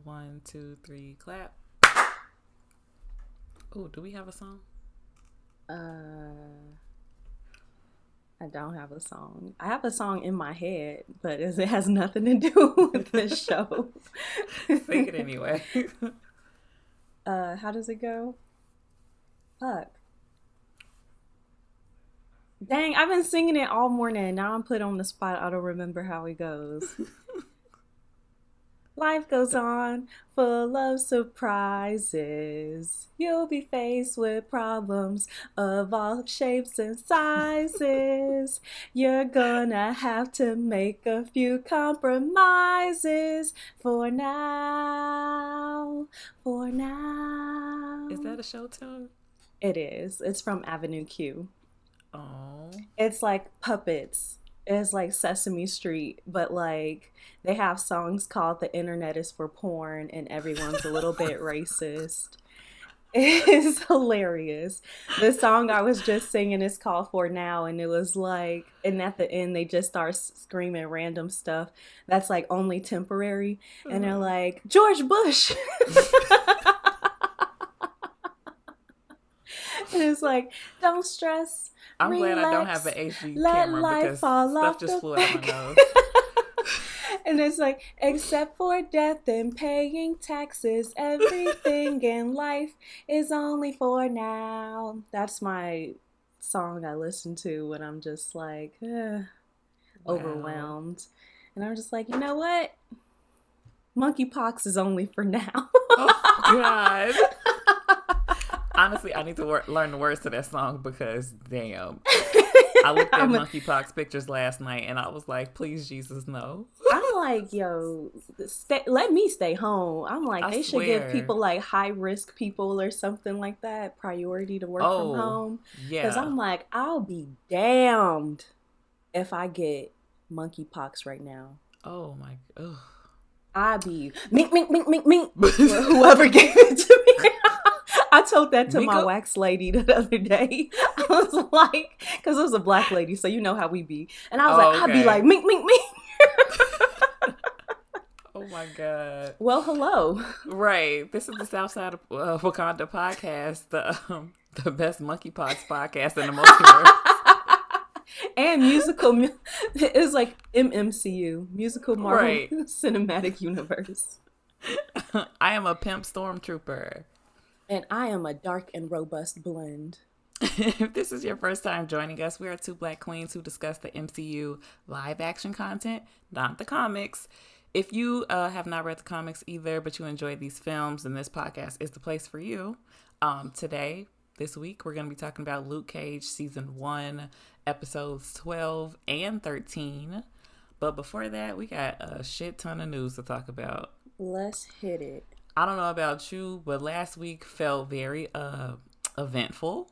1, 2, 3, clap. Oh, do we have a song? I don't have a song. I have a song in my head, but it has nothing to do with the show. Sing it anyway. How does it go? Fuck. Dang, I've been singing it all morning. Now I'm put on the spot. I don't remember how it goes. Life goes on, full of surprises. You'll be faced with problems of all shapes and sizes. You're gonna have to make a few compromises for now. For now. Is that a show tune? It is. It's from Avenue Q. Oh. It's like puppets. It's like Sesame Street, but like they have songs called "The Internet Is for Porn" and everyone's a little bit racist. It's hilarious. The song I was just singing is called "For Now," and it was like, and at the end they just start screaming random stuff that's like only temporary, and they're like George Bush. And it's like, don't stress. I'm relax, glad I don't have an HD let camera life because fall stuff off just the flew out my back. nose. And it's like, except for death and paying taxes, everything in life is only for now. That's my song I listen to when I'm just like overwhelmed. And I'm just like, you know what? Monkeypox is only for now. Oh, God. Honestly, I need to learn the words to that song because, damn. I looked at monkeypox pictures last night and I was like, please, Jesus, no. I'm like, yo, let me stay home. I'm like, they should give people like high risk people or something like that priority to work from home. Yeah. Because I'm like, I'll be damned if I get monkeypox right now. Oh, my. Ugh. I be mink, mink, mink, mink, mink. Whoever gave it to me. I told that to my wax lady the other day. I was like, because it was a black lady, so you know how we be. And I was like, I'd be like, mink, mink, mink. Oh my God. Well, hello. Right. This is the Southside of Wakanda podcast, the best monkeypox podcast in the multiverse. And musical, it's like MMCU, musical Marvel Cinematic Universe. I am a pimp stormtrooper. And I am a dark and robust blend. If this is your first time joining us, we are two black queens who discuss the MCU live action content, not the comics. If you have not read the comics either, but you enjoy these films, then this podcast is the place for you. This week, we're going to be talking about Luke Cage Season 1, Episodes 12 and 13. But before that, we got a shit ton of news to talk about. Let's hit it. I don't know about you, but last week felt very eventful.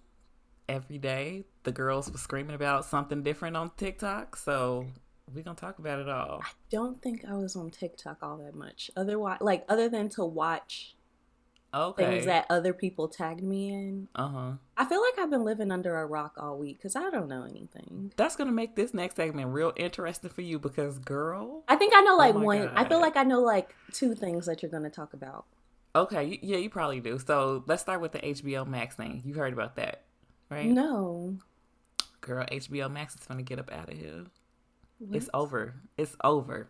Every day, the girls were screaming about something different on TikTok, so we're going to talk about it all. I don't think I was on TikTok all that much. Other than to watch things that other people tagged me in. I feel like I've been living under a rock all week because I don't know anything. That's going to make this next segment real interesting for you because, girl. I think I know one. God. I feel like I know two things that you're going to talk about. Okay, yeah, you probably do. So let's start with the HBOMax thing. You heard about that, right? No. Girl, HBOMax is going to get up out of here. What? It's over. It's over.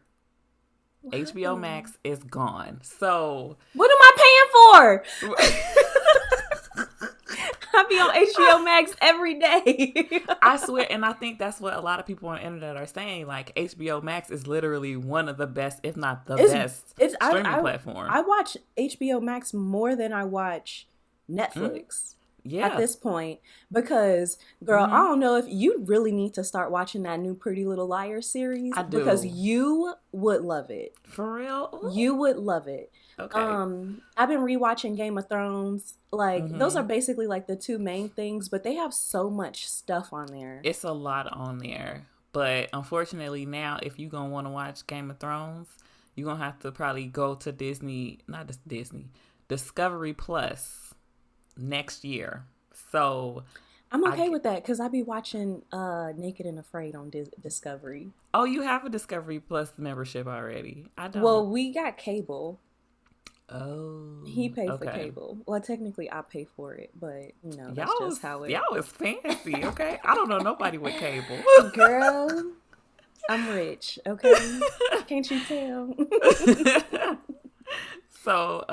What? HBOMax is gone. So what am I paying for? I be on HBO Max every day. I swear, and I think that's what a lot of people on the internet are saying. Like, HBO Max is literally one of the best, if not the best, streaming platform. I watch HBO Max more than I watch Netflix at this point. Because, girl, I don't know if you really need to start watching that new Pretty Little Liars series. I do. Because you would love it. For real? Ooh. You would love it. Okay. I've been rewatching Game of Thrones. Those are basically the two main things, but they have so much stuff on there. It's a lot on there. But unfortunately now, if you're going to want to watch Game of Thrones, you're going to have to probably go to Discovery Plus next year. So I'm okay with that because I be watching Naked and Afraid on Discovery. Oh, you have a Discovery Plus membership already? I don't. Well, we got cable. Oh, He paid for okay. cable. Well, technically, I pay for it, but that's Y'all just was how it. y'all was fancy, okay? I don't know nobody with cable. Girl, I'm rich, okay? Can't you tell? So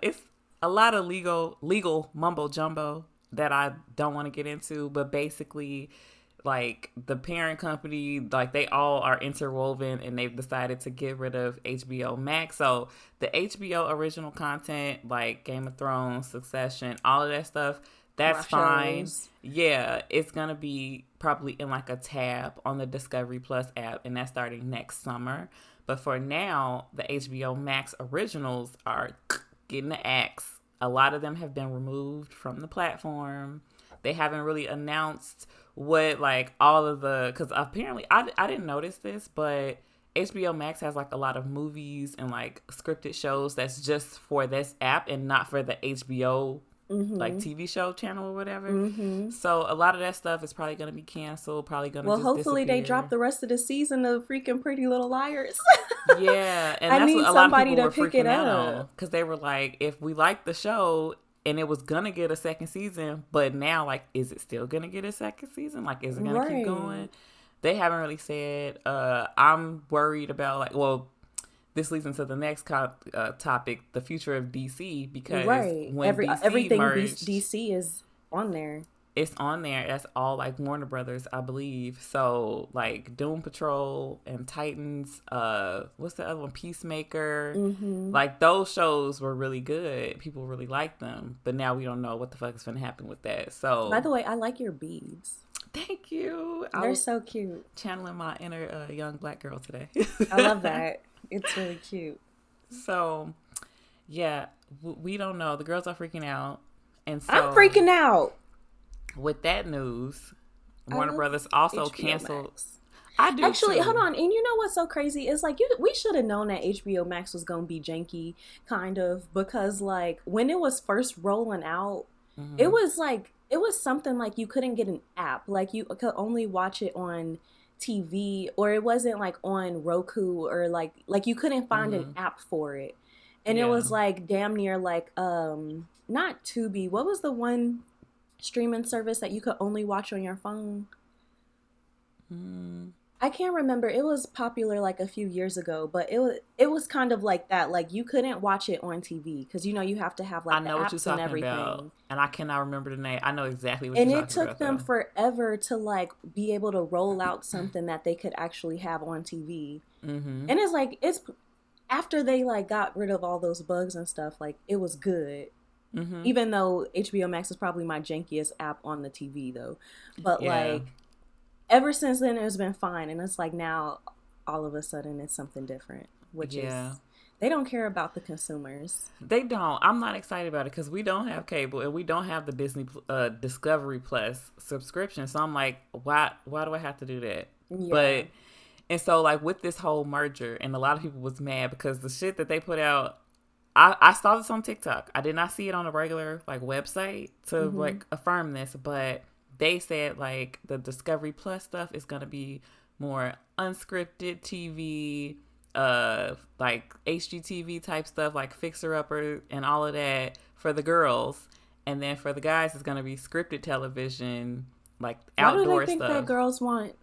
it's a lot of legal mumbo jumbo that I don't want to get into, but basically like the parent company, like they all are interwoven and they've decided to get rid of HBO Max. So the HBO original content, like Game of Thrones, Succession, all of that stuff, that's My fine. shows. Yeah, it's gonna be probably in like a tab on the Discovery Plus app, and that's starting next summer. But for now, the HBO Max originals are getting the axe. A lot of them have been removed from the platform. They haven't really announced what like all of the, because apparently I didn't notice this, but HBO Max has like a lot of movies and like scripted shows that's just for this app and not for the HBO like Mm-hmm. TV show channel or whatever. Mm-hmm. So a lot of that stuff is probably going to be canceled, probably going to Well, just hopefully they drop disappear. the rest of the season of freaking Pretty Little Liars. Yeah, and I that's what need a lot of somebody people to were pick it freaking out on up. because they were like, if we liked the show and it was gonna get a second season, but now like, is it still gonna get a second season? Like, is it gonna keep Right. going? They haven't really said. I'm worried about like, well, this leads into the next topic, the future of DC, because Right. when DC Everything merged, DC is on there. it's on there. That's all like Warner Brothers, I believe. So like Doom Patrol and Titans, what's the other one? Peacemaker. Mm-hmm. Like those shows were really good. People really liked them. But now we don't know what the fuck is gonna happen with that. By So the way, I like your beads. thank you. I They're was so cute. channeling my inner young black girl today. I love that. It's really cute. So yeah, we don't know. The girls are freaking out. And I'm so freaking out. with that news, I Warner love Brothers also HBO canceled. Max. I do Actually, hold too. on. And you know what's so crazy? It's like we should have known that HBO Max was gonna be janky, kind of, because like when it was first rolling out, Hmm. it was something like you couldn't get an app. Like you could only watch it on TV, or it wasn't like on Roku, or like you couldn't find an Hmm. app for it. And it Yeah. was like damn near like not Tubi. What was the one streaming service that you could only watch on your phone? Mm. I can't remember. It was popular like a few years ago, but it was kind of like that. Like you couldn't watch it on TV because you have to have I like the know what you're apps and talking about, everything. and I cannot remember the name. I know exactly what And you're it talking took about, them though. forever to like be able to roll out something that they could actually have on TV. Mm-hmm. And it's like it's after they like got rid of all those bugs and stuff, like it was good. Mm-hmm. Even though HBO Max is probably my jankiest app on the TV though. But Yeah. like ever since then it's been fine, and it's like now all of a sudden it's something different, which Yeah. is they don't care about the consumers. They don't. I'm not excited about it because we don't have cable and we don't have the Discovery Plus subscription. So I'm like, why do I have to do that? Yeah. But and so like with this whole merger, and a lot of people was mad because the shit that they put out. I saw this on TikTok. I did not see it on a regular like website to Mm-hmm. like affirm this, but they said like the Discovery Plus stuff is gonna be more unscripted TV, like HGTV type stuff, like Fixer Upper and all of that for the girls, and then for the guys, it's gonna be scripted television, like Why do they outdoor think that stuff. girls want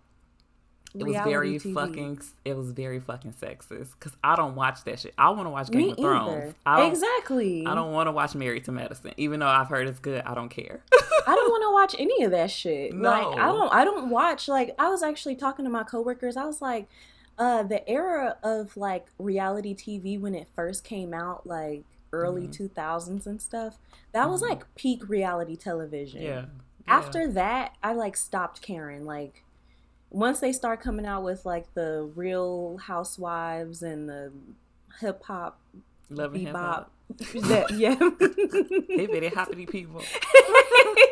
reality TV? It was very fucking sexist because I don't watch that shit. I want to watch Game Me of Thrones. either. Exactly. I don't want to watch Married to Medicine, even though I've heard it's good. I don't care. I don't want to watch any of that shit. Like No. I don't watch, like I was actually talking to my coworkers. I was like the era of like reality TV when it first came out, like early Hmm. 2000s and stuff, that was Hmm. like peak reality television. Yeah. Yeah. After that, I like stopped caring. Like once they start coming out with like the Real Housewives and the hip hop Love and Hip bebop, Hop. that yeah. Hippity hoppity people.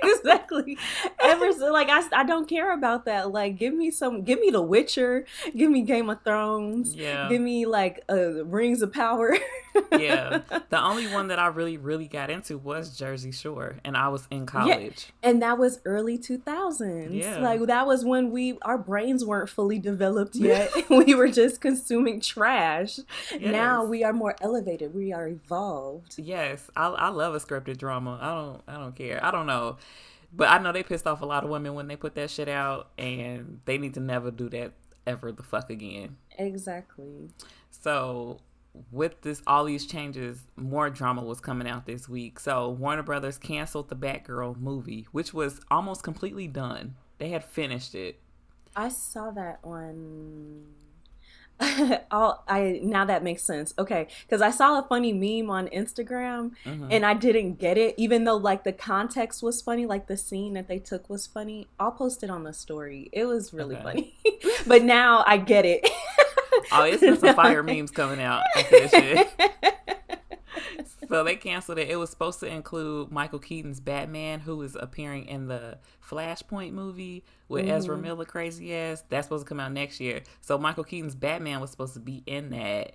Exactly. Ever so like I don't care about that. Like give me The Witcher, give me Game of Thrones, Yeah. give me like Rings of Power. Yeah. The only one that I really, really got into was Jersey Shore, and I was in Yeah, college. and that was early 2000s. Yeah. Like that was when our brains weren't fully developed yet. We were just consuming trash. Yes. Now we are more elevated. We are evolved. involved. Yes, I love a scripted drama. I don't care. I don't know. But I know they pissed off a lot of women when they put that shit out, and they need to never do that ever the fuck again. Exactly. So with all these changes, more drama was coming out this week. So Warner Brothers canceled the Batgirl movie, which was almost completely done. They had finished it. I saw that on. Now that makes sense. Okay, because I saw a funny meme on Instagram, and I didn't get it, even though like the context was funny, like the scene that they took was funny. I'll post it on the story. It was really funny, but now I get it. Oh, it's been some fire memes coming out after this shit. So they canceled it. It was supposed to include Michael Keaton's Batman, who is appearing in the Flashpoint movie with Ezra Miller, crazy ass. That's supposed to come out next year. So Michael Keaton's Batman was supposed to be in that,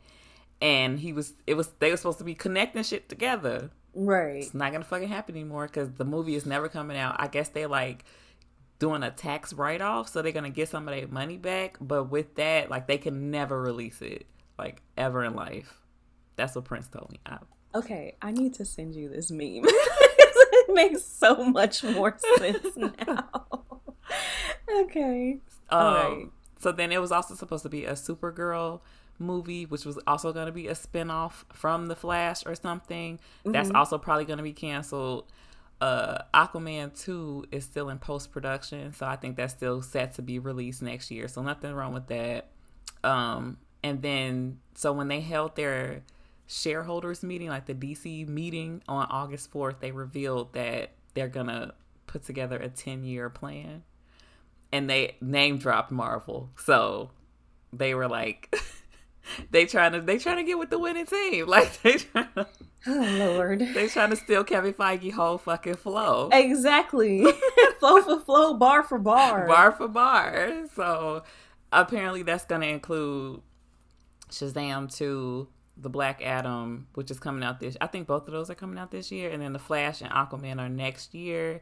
and they were supposed to be connecting shit together. Right. It's not gonna fucking happen anymore because the movie is never coming out. I guess they like doing a tax write-off, so they're gonna get some of their money back. But with that, like they can never release it, like ever in life. That's what Prince told me. Okay, I need to send you this meme. It makes so much more sense now. Okay. All right. So then it was also supposed to be a Supergirl movie, which was also going to be a spinoff from The Flash or something. That's also probably going to be canceled. Aquaman 2 is still in post-production, so I think that's still set to be released next year. So nothing wrong with that. And then, so when they held their shareholders meeting, like the DC meeting on August 4th, they revealed that they're gonna put together a 10-year plan, and they name dropped Marvel. So they were like they trying to get with the winning team, like oh Lord, they trying to steal Kevin Feige whole fucking flow. Exactly. Flow for flow, bar for bar for bar. So apparently that's gonna include Shazam 2, The Black Adam, which is coming out I think both of those are coming out this year, and then The Flash and Aquaman are next year.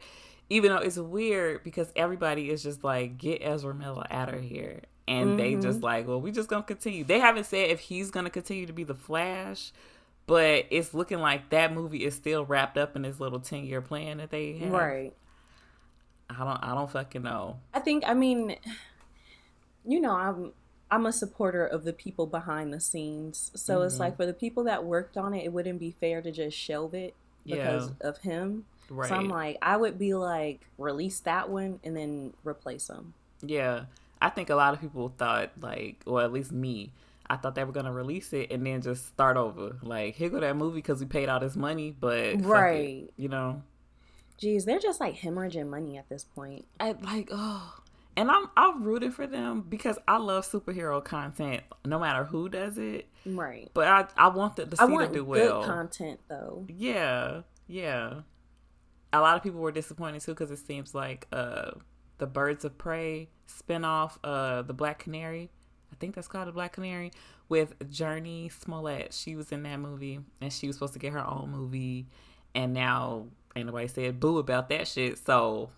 Even though it's weird because everybody is just like, get Ezra Miller out of here. And they just like, well, we just gonna continue. They haven't said if he's gonna continue to be the Flash, but it's looking like that movie is still wrapped up in this little 10-year plan that they have. Right. I don't fucking know. I mean, you know, I'm a supporter of the people behind the scenes. So it's like for the people that worked on it, it wouldn't be fair to just shelve it because of him. Right. So I'm like, I would be like, release that one and then replace him. Yeah. I think a lot of people thought like, or at least me, I thought they were going to release it and then just start over. Like, here go that movie because we paid all this money, but right. Fuck it, you know? Jeez, they're just like hemorrhaging money at this point. And I'm rooting for them because I love superhero content, no matter who does it. Right. But I want to see them do well. Good content, though. Yeah, yeah. A lot of people were disappointed too because it seems like the Birds of Prey spinoff, the Black Canary. I think that's called the Black Canary with Journey Smollett. She was in that movie, and she was supposed to get her own movie, and now ain't nobody said boo about that shit. So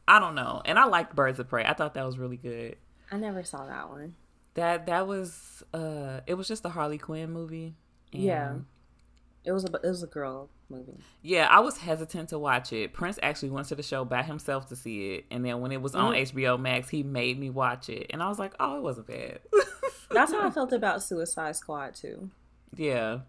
I don't know. And I liked Birds of Prey. I thought that was really good. I never saw that one. That was it was just a Harley Quinn movie. Yeah. It was a girl movie. Yeah, I was hesitant to watch it. Prince actually went to the show by himself to see it, and then when it was on HBOMax, he made me watch it, and I was like, "Oh, it wasn't bad." That's how I felt about Suicide Squad too. Yeah,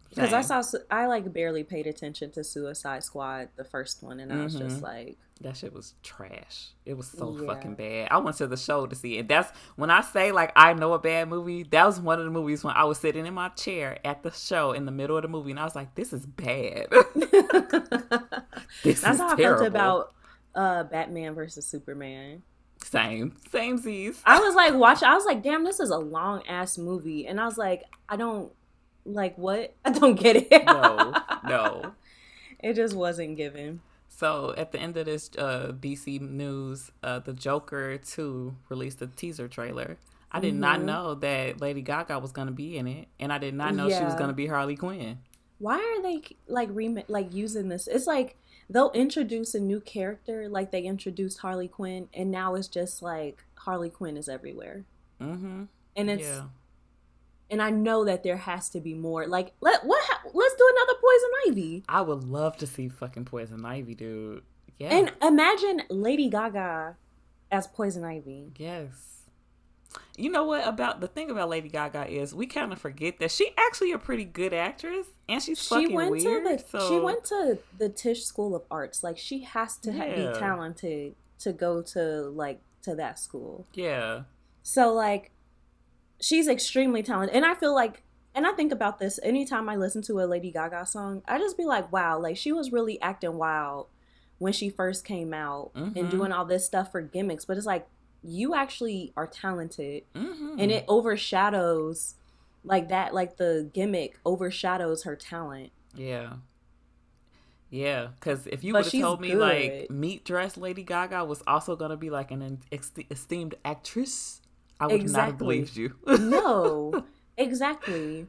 because I like barely paid attention to Suicide Squad, the first one, and I was just like, that shit was trash. It was so fucking bad. I went to the show to see it. That's when I say like I know a bad movie. That was one of the movies when I was sitting in my chair at the show in the middle of the movie, and I was like, "This is bad." That's how terrible. I felt about Batman versus Superman. Same Z's. I was like, damn, this is a long ass movie, and I was like, I don't like what? I don't get it. No. It just wasn't given. So at the end of this DC news, the Joker 2 released a teaser trailer. I did not know that Lady Gaga was going to be in it, and I did not know she was going to be Harley Quinn. Why are they like using this? It's like they'll introduce a new character, like they introduced Harley Quinn, and now it's just like Harley Quinn is everywhere. And it's And I know that there has to be more. Like, let's do another Poison Ivy. I would love to see fucking Poison Ivy, dude. Yeah. And imagine Lady Gaga as Poison Ivy. Yes. You know what? The thing about Lady Gaga is we kind of forget that she actually a pretty good actress, and she's fucking weird. She went to the Tisch School of Arts. Like, she has to be talented to go to that school. Yeah. So, like, she's extremely talented. And I feel like, and I think about this anytime I listen to a Lady Gaga song, I just be like, wow, like, she was really acting wild when she first came out and doing all this stuff for gimmicks. But it's like, you actually are talented, and it overshadows like that. Like, the gimmick overshadows her talent. Yeah. Yeah, because if you would have told me like meat dress Lady Gaga was also gonna be like an esteemed actress, I would not have believed you. No, exactly.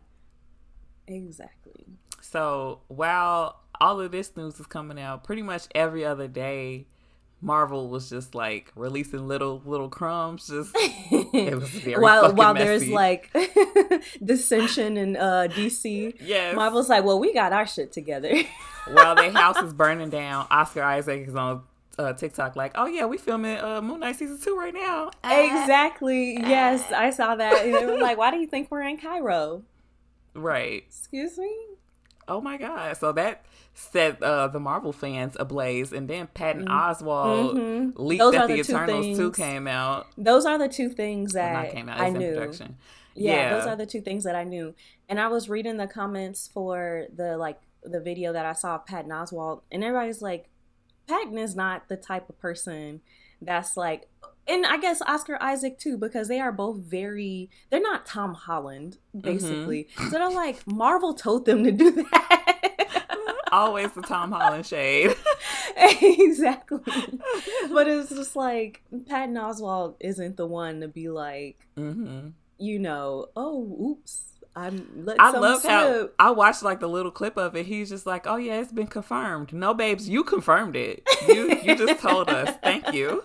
So while all of this news is coming out, pretty much every other day, Marvel was just like releasing little crumbs. Just it was very while messy. There's like dissension in DC. Yes, Marvel's like, well, we got our shit together. While their house is burning down, Oscar Isaac is on TikTok like, oh yeah, we filming Moon Knight season 2 right now. Exactly. Yes, I saw that. And they were like, why do you think we're in Cairo? Right. Excuse me? Oh my God. So that set the Marvel fans ablaze, and then Patton Oswalt leaked that the Eternals 2 came out. Those are the two things that I knew. In production. Yeah, those are the two things that I knew. And I was reading the comments for the video that I saw of Patton Oswalt, and everybody's like, Patton is not the type of person that's like, and I guess Oscar Isaac too, because they are both they're not Tom Holland, basically. So they're like, Marvel told them to do that. Always the Tom Holland shade. Exactly. But it's just like, Patton Oswalt isn't the one to be like, you know, oh, oops. I love how I watched like the little clip of it. He's just like, oh yeah, it's been confirmed. No, babes, you confirmed it. You just told us. Thank you.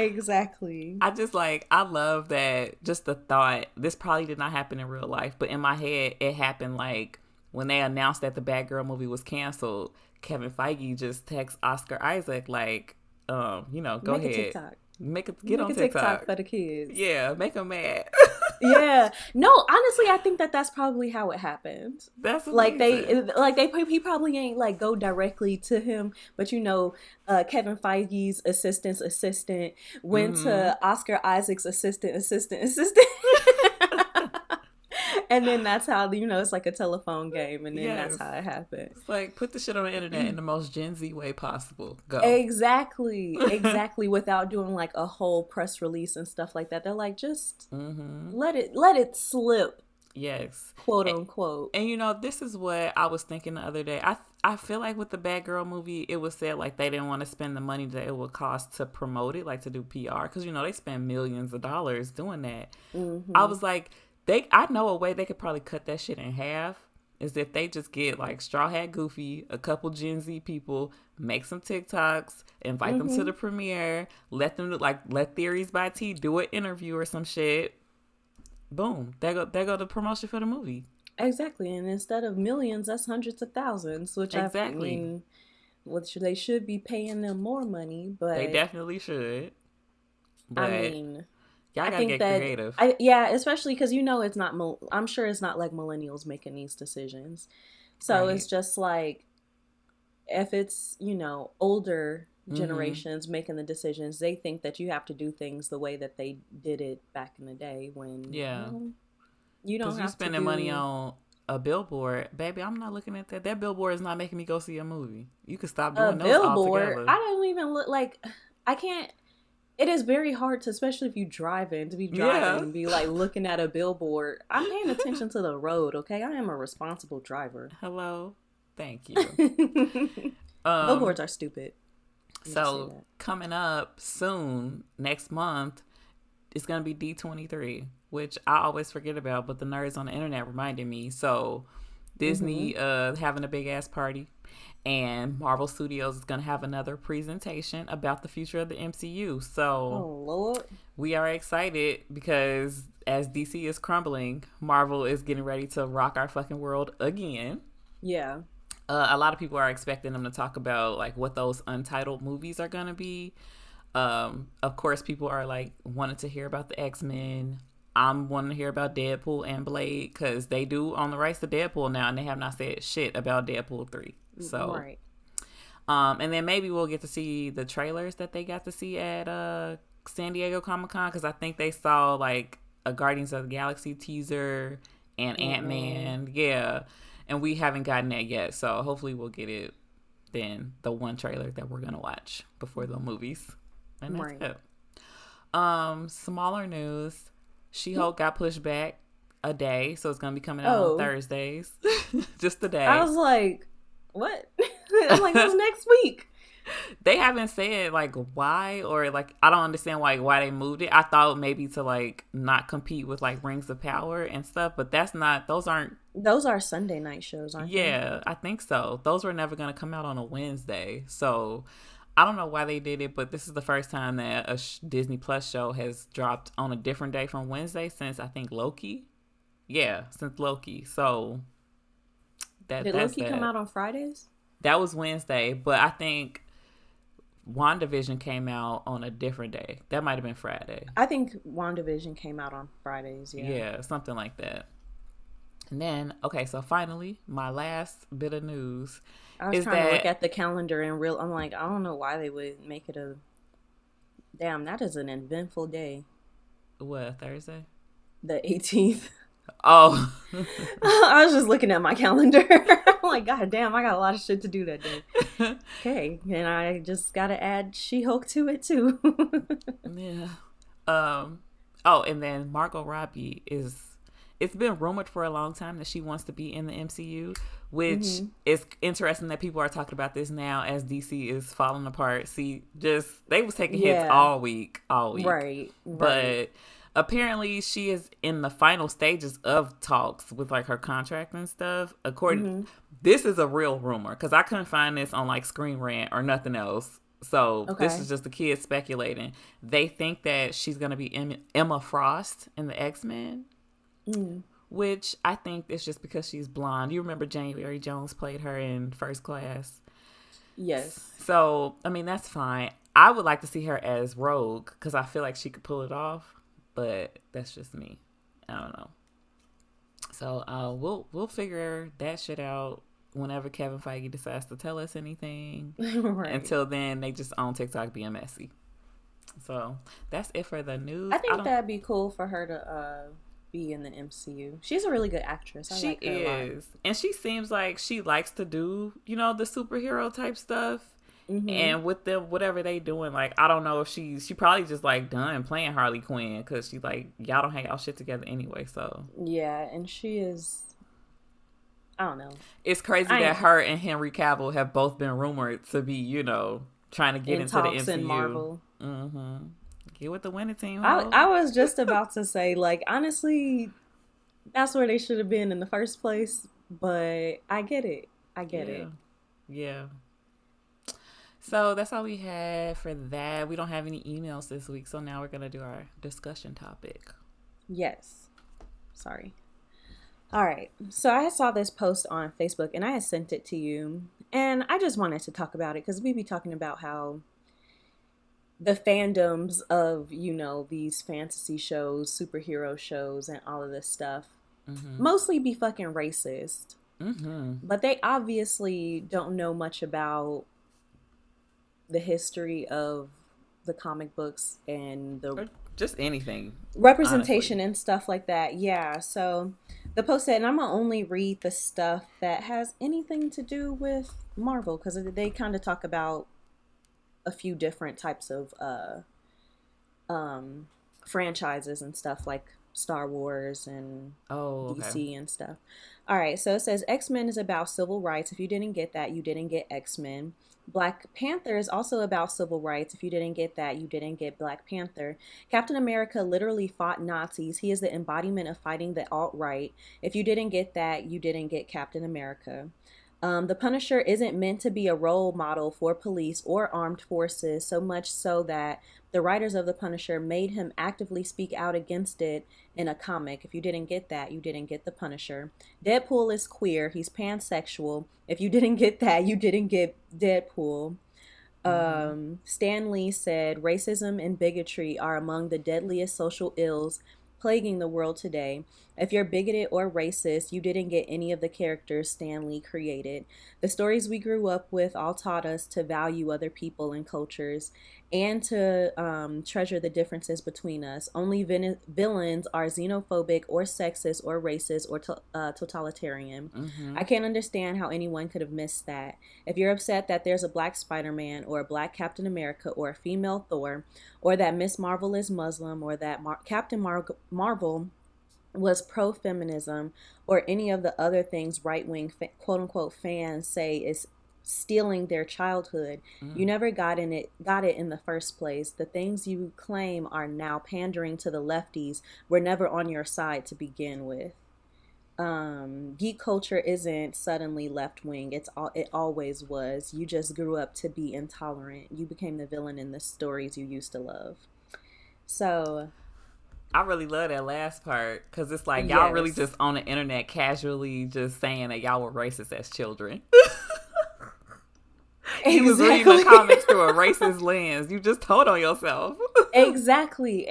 Exactly. I love that, just the thought, this probably did not happen in real life, but in my head it happened like when they announced that the Bad Girl movie was canceled. Kevin Feige just texts Oscar Isaac like, go ahead. A TikTok. Get on TikTok for the kids. Yeah, make them mad. Yeah. No, honestly, I think that's probably how it happened. That's amazing. He probably ain't like go directly to him, but Kevin Feige's assistant went to Oscar Isaac's assistant. And then that's how, it's like a telephone game, and then that's how it happened. It's like, put the shit on the internet in the most Gen Z way possible. Go. Exactly. Without doing like a whole press release and stuff like that. They're like, just let it slip. Yes. Quote unquote. And this is what I was thinking the other day. I feel like with the Bad Girl movie, it was said like they didn't want to spend the money that it would cost to promote it, like to do PR, because they spend millions of dollars doing that. I was like, I know a way they could probably cut that shit in half is if they just get like Straw Hat Goofy, a couple Gen Z people, make some TikToks, invite them to the premiere, let Theories by T do an interview or some shit. Boom. There go the promotion for the movie. Exactly. And instead of millions, that's hundreds of thousands, which which they should be paying them more money, but they definitely should. But y'all gotta get creative. Especially because it's not. I'm sure it's not like millennials making these decisions. So It's just like, if it's older generations making the decisions, they think that you have to do things the way that they did it back in the day when you don't have to. You're spending money on a billboard, baby. I'm not looking at that. That billboard is not making me go see a movie. You can stop doing those altogether. I don't even look like. I can't. It is very hard to, especially if you driving, and be like looking at a billboard. I'm paying attention to the road, okay? I am a responsible driver. Hello. Thank you. Billboards are stupid. So coming up soon, next month, it's going to be D23, which I always forget about, but the nerds on the internet reminded me. So Disney having a big ass party, and Marvel Studios is going to have another presentation about the future of the MCU. So, oh Lord, we are excited because as DC is crumbling, Marvel is getting ready to rock our fucking world again. Yeah. A lot of people are expecting them to talk about like what those untitled movies are going to be. Of course, people are like wanting to hear about the X-Men. I'm wanting to hear about Deadpool and Blade because they do own the rights to Deadpool now, and they have not said shit about Deadpool 3. So, right. And then maybe we'll get to see the trailers that they got to see at San Diego Comic-Con, because I think they saw like a Guardians of the Galaxy teaser and Ant-Man. Yeah. And we haven't gotten that yet. So hopefully we'll get it then, the one trailer that we're going to watch before the movies. And that's it. Smaller news. She-Hulk got pushed back a day, so it's going to be coming out on Thursdays. Just a day. I was like, what? I'm like, that's next week. They haven't said like why, or like I don't understand why they moved it. I thought maybe to like not compete with like Rings of Power and stuff, but that's not. Those are Sunday night shows, aren't they? Yeah, I think so. Those were never going to come out on a Wednesday, so I don't know why they did it. But this is the first time that a Disney Plus show has dropped on a different day from Wednesday since I think Loki. Yeah, since Loki. So did Loki come out on Fridays? That was Wednesday, but I think WandaVision came out on a different day. That might have been Friday. I think WandaVision came out on Fridays, yeah. Yeah, something like that. And then, okay, so finally, my last bit of news I was trying to look at the calendar and I'm like, I don't know why they would make it a... Damn, that is an eventful day. What, Thursday? The 18th. Oh. I was just looking at my calendar. I'm like, God damn, I got a lot of shit to do that day. Okay, and I just got to add She-Hulk to it too. Yeah. Oh, and then Margot Robbie it's been rumored for a long time that she wants to be in the MCU, which is interesting that people are talking about this now as DC is falling apart. See, they was taking hits all week. Right. But apparently she is in the final stages of talks with like her contract and stuff. This is a real rumor because I couldn't find this on like Screen Rant or nothing else. So this is just the kids speculating. They think that she's going to be Emma Frost in the X-Men, which I think is just because she's blonde. You remember January Jones played her in First Class? Yes. So, I mean, that's fine. I would like to see her as Rogue because I feel like she could pull it off. But that's just me. I don't know. So we'll figure that shit out whenever Kevin Feige decides to tell us anything. Right. Until then, they just on TikTok being messy. So that's it for the news. I think that'd be cool for her to be in the MCU. She's a really good actress. I like her a lot. And she seems like she likes to do, the superhero type stuff. And with them, whatever they doing, like, I don't know if she probably just like done playing Harley Quinn because she's like, y'all don't hang out shit together anyway. So yeah, and she is, I don't know. It's crazy that her and Henry Cavill have both been rumored to be, trying to get into the MCU. In Marvel. Get with the winning team. I was just about to say, like, honestly, that's where they should have been in the first place. But I get it. Yeah. So that's all we had for that. We don't have any emails this week, so now we're going to do our discussion topic. Yes. Sorry. All right. So I saw this post on Facebook, and I had sent it to you. And I just wanted to talk about it because we be talking about how the fandoms of, these fantasy shows, superhero shows, and all of this stuff mostly be fucking racist. But they obviously don't know much about the history of the comic books and or just anything, representation, honestly, and stuff like that. Yeah. So the post said, and I'm gonna only read the stuff that has anything to do with Marvel because they kind of talk about a few different types of franchises and stuff like Star Wars and Oh, okay. DC and stuff. All right, so it says X-Men is about civil rights. If you didn't get that, you didn't get X-Men. Black Panther is also about civil rights. If you didn't get that, you didn't get Black Panther. Captain America literally fought Nazis. He is the embodiment of fighting the alt-right. If you didn't get that, you didn't get Captain America. The Punisher isn't meant to be a role model for police or armed forces, so much so that the writers of The Punisher made him actively speak out against it in a comic. If you didn't get that, you didn't get The Punisher. Deadpool is queer. He's pansexual. If you didn't get that, you didn't get Deadpool. Mm-hmm. Stan Lee said, racism and bigotry are among the deadliest social ills plaguing the world today. If you're bigoted or racist, you didn't get any of the characters Stan Lee created. The stories we grew up with all taught us to value other people and cultures and to treasure the differences between us. Only villains are xenophobic or sexist or racist or totalitarian. Mm-hmm. I can't understand how anyone could have missed that. If you're upset that there's a black Spider-Man or a black Captain America or a female Thor, or that Miss Marvel is Muslim, or that Captain Marvel was pro-feminism, or any of the other things right-wing quote-unquote fans say is stealing their childhood, you never got it in the first place. The things you claim are now pandering to the lefties were never on your side to begin with. Geek culture isn't suddenly left wing. It always was. You just grew up to be intolerant. You became the villain in the stories you used to love. So I really love that last part because it's like y'all really yes, just on the internet casually just saying that y'all were racist as children. You was reading the exactly. comics through a racist lens. You just told on yourself. Exactly.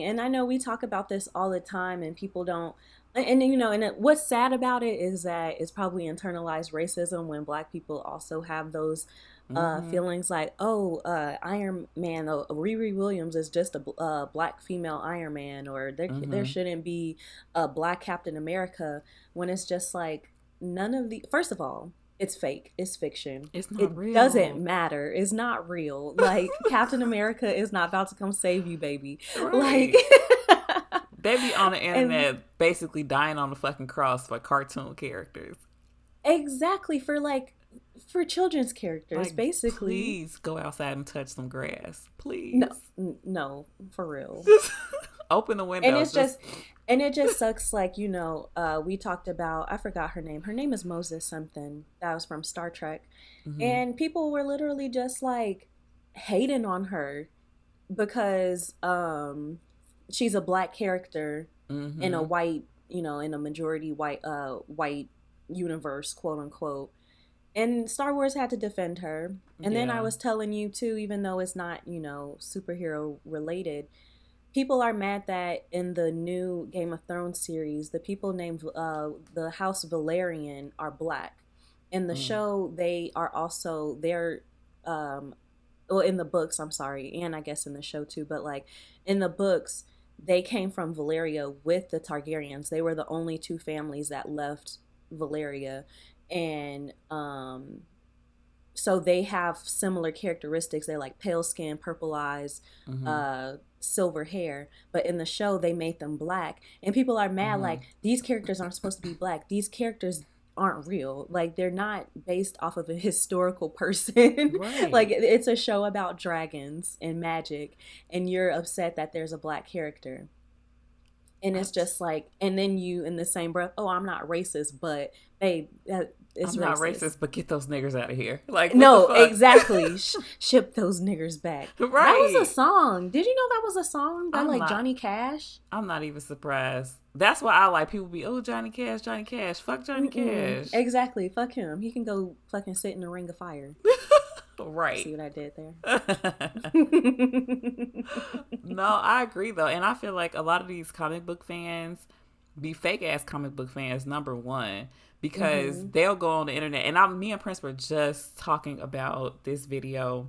And I know we talk about this all the time, and people don't. And you know, and what's sad about it is that it's probably internalized racism when Black people also have those Mm-hmm. feelings like, oh, Iron Man, Riri Williams is just a black female Iron Man, or there Mm-hmm. shouldn't be a black Captain America, when it's just like none of the. First of all, it's fake. It's fiction. It's not It doesn't real. matter. It's not real. Like Captain America is not about to come save you, baby. Like, Right. They be on the and internet basically dying on the fucking cross for cartoon characters. exactly for children's characters, Like, basically. please go outside and touch some grass. No, Please. no, for real. Just open the And windows. it's Just just and it just sucks, like, you know, we talked about, I forgot her name. Her name is Moses something. That was from Star Trek. mm-hmm. And people were literally just like hating on her because she's a black character in a Mm-hmm. white, you know, in a majority white universe, quote unquote. And Star Wars had to defend her. And then I Yeah. was telling you too, even though it's not, you know, superhero related, people are mad that in the new Game of Thrones series, the people named the House Valerian are black. In the Mm. show, they are also um, well, in the books, I'm sorry, and I guess in the show too, but like in the books, they came from Valeria with the Targaryens. They were the only two families that left Valeria, and so they have similar characteristics. They're like pale skin, purple eyes, Mm-hmm. silver hair. But in the show, they made them black, and people are mad Mm-hmm. like these characters aren't supposed to be black. These characters aren't real. Like they're not based off of a historical person. Like Right. it's a show about dragons and magic, and you're upset that there's a black character. And I it's just like, and then you in the same breath, oh, I'm not racist, but babe, it's I'm not racist. racist, but get those niggers out of here. Like, what the No, fuck? exactly. Ship those niggers back. That was a Right. song. Did you know that was a song by I'm like not. Johnny Cash? I'm not even surprised. That's why I like people be, oh, Johnny Cash, Johnny Cash. Fuck Johnny Mm-mm. Cash. Exactly. Fuck him. He can go fucking sit in a ring of fire. See Right. what I did there? No, I agree though. And I feel like a lot of these comic book fans be fake ass comic book fans, number one, because Hmm. they'll go on the internet. And me and Prince were just talking about this video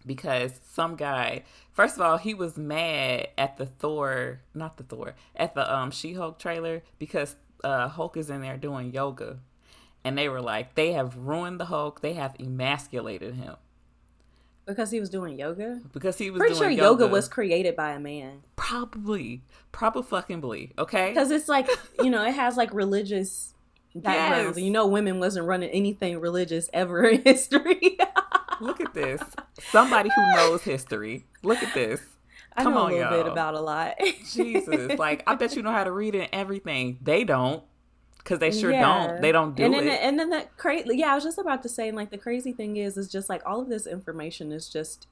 because some guy, first of all, he was mad at the Thor, not the Thor, at the She-Hulk trailer because Hulk is in there doing yoga. And they were like, they have ruined the Hulk. They have emasculated him. Because he was doing yoga? Because he was Pretty doing sure yoga was created by a man. Probably, fucking bly. Okay, because it's like, you know, it has like religious backgrounds. Yes. You know, women wasn't running anything religious ever in history. Look at this. Somebody who knows history. Look at this. I Come know on, a little y'all. bit about a lot. Jesus, like I bet you know how to read it and everything. They don't, because they sure don't. They don't do and then it. and then that crazy. Yeah, I was just about to say, like, the crazy thing is just like all of this information is just,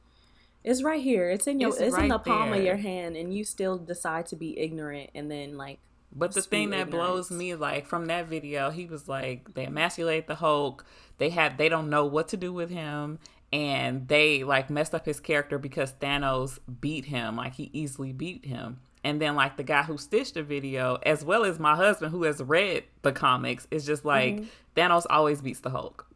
it's right here. It's in your, it's right in the palm there. of your hand, and you still decide to be ignorant, and then like. But the thing that blows me, like, from that video, he was like, they emasculate the Hulk. They don't know what to do with him. And they, like, messed up his character because Thanos beat him. Like, he easily beat him. And then, like, the guy who stitched the video, as well as my husband who has read the comics, is just like, Thanos always beats the Hulk.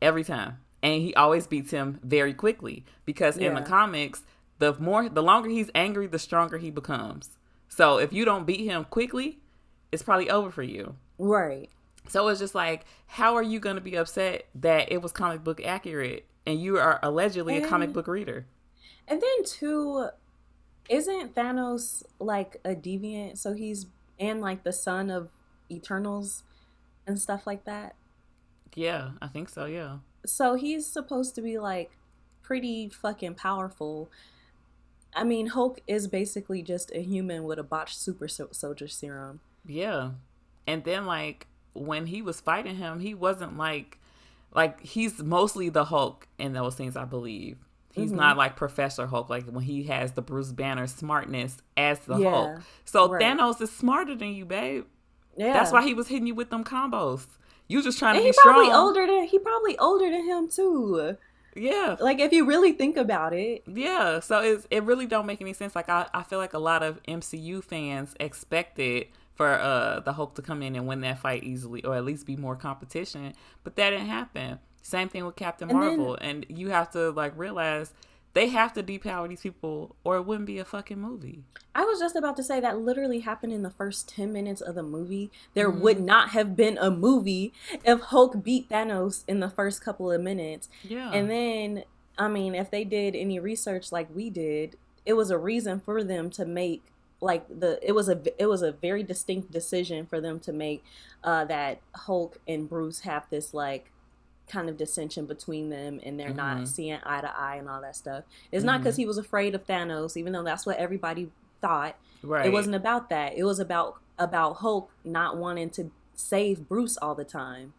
Every time. And he always beats him very quickly. Because in the comics, the longer he's angry, the stronger he becomes. So if you don't beat him quickly, it's probably over for you. Right. So it's just like, how are you going to be upset that it was comic book accurate and you are allegedly a comic book reader? And then too, isn't Thanos like a deviant? So he's, and like the son of Eternals and stuff like that. Yeah, I think so, yeah. So he's supposed to be like pretty fucking powerful. I mean, Hulk is basically just a human with a botched super soldier serum. Yeah. And then, like, when he was fighting him, he wasn't like he's mostly the Hulk in those things, I believe. He's not like Professor Hulk, like when he has the Bruce Banner smartness as the Hulk. So Thanos is smarter than you, babe. Yeah. That's why he was hitting you with them combos. You just trying to be strong. He probably older than him too. Yeah. Like, if you really think about it. Yeah. So it really don't make any sense. Like, I feel like a lot of MCU fans expected for the Hulk to come in and win that fight easily, or at least be more competition. But that didn't happen. Same thing with Captain Marvel. And you have to, like, realize they have to depower these people or it wouldn't be a fucking movie. I was just about to say that literally happened in the first 10 minutes of the movie. There would not have been a movie if Hulk beat Thanos in the first couple of minutes. Yeah. And then, I mean, if they did any research like we did, it was a reason for them to make, like, it was a very distinct decision for them to make that Hulk and Bruce have this, like, kind of dissension between them, and they're not seeing eye to eye and all that stuff. It's not because he was afraid of Thanos, even though that's what everybody thought. Right. It wasn't about that. It was about Hulk not wanting to save Bruce all the time.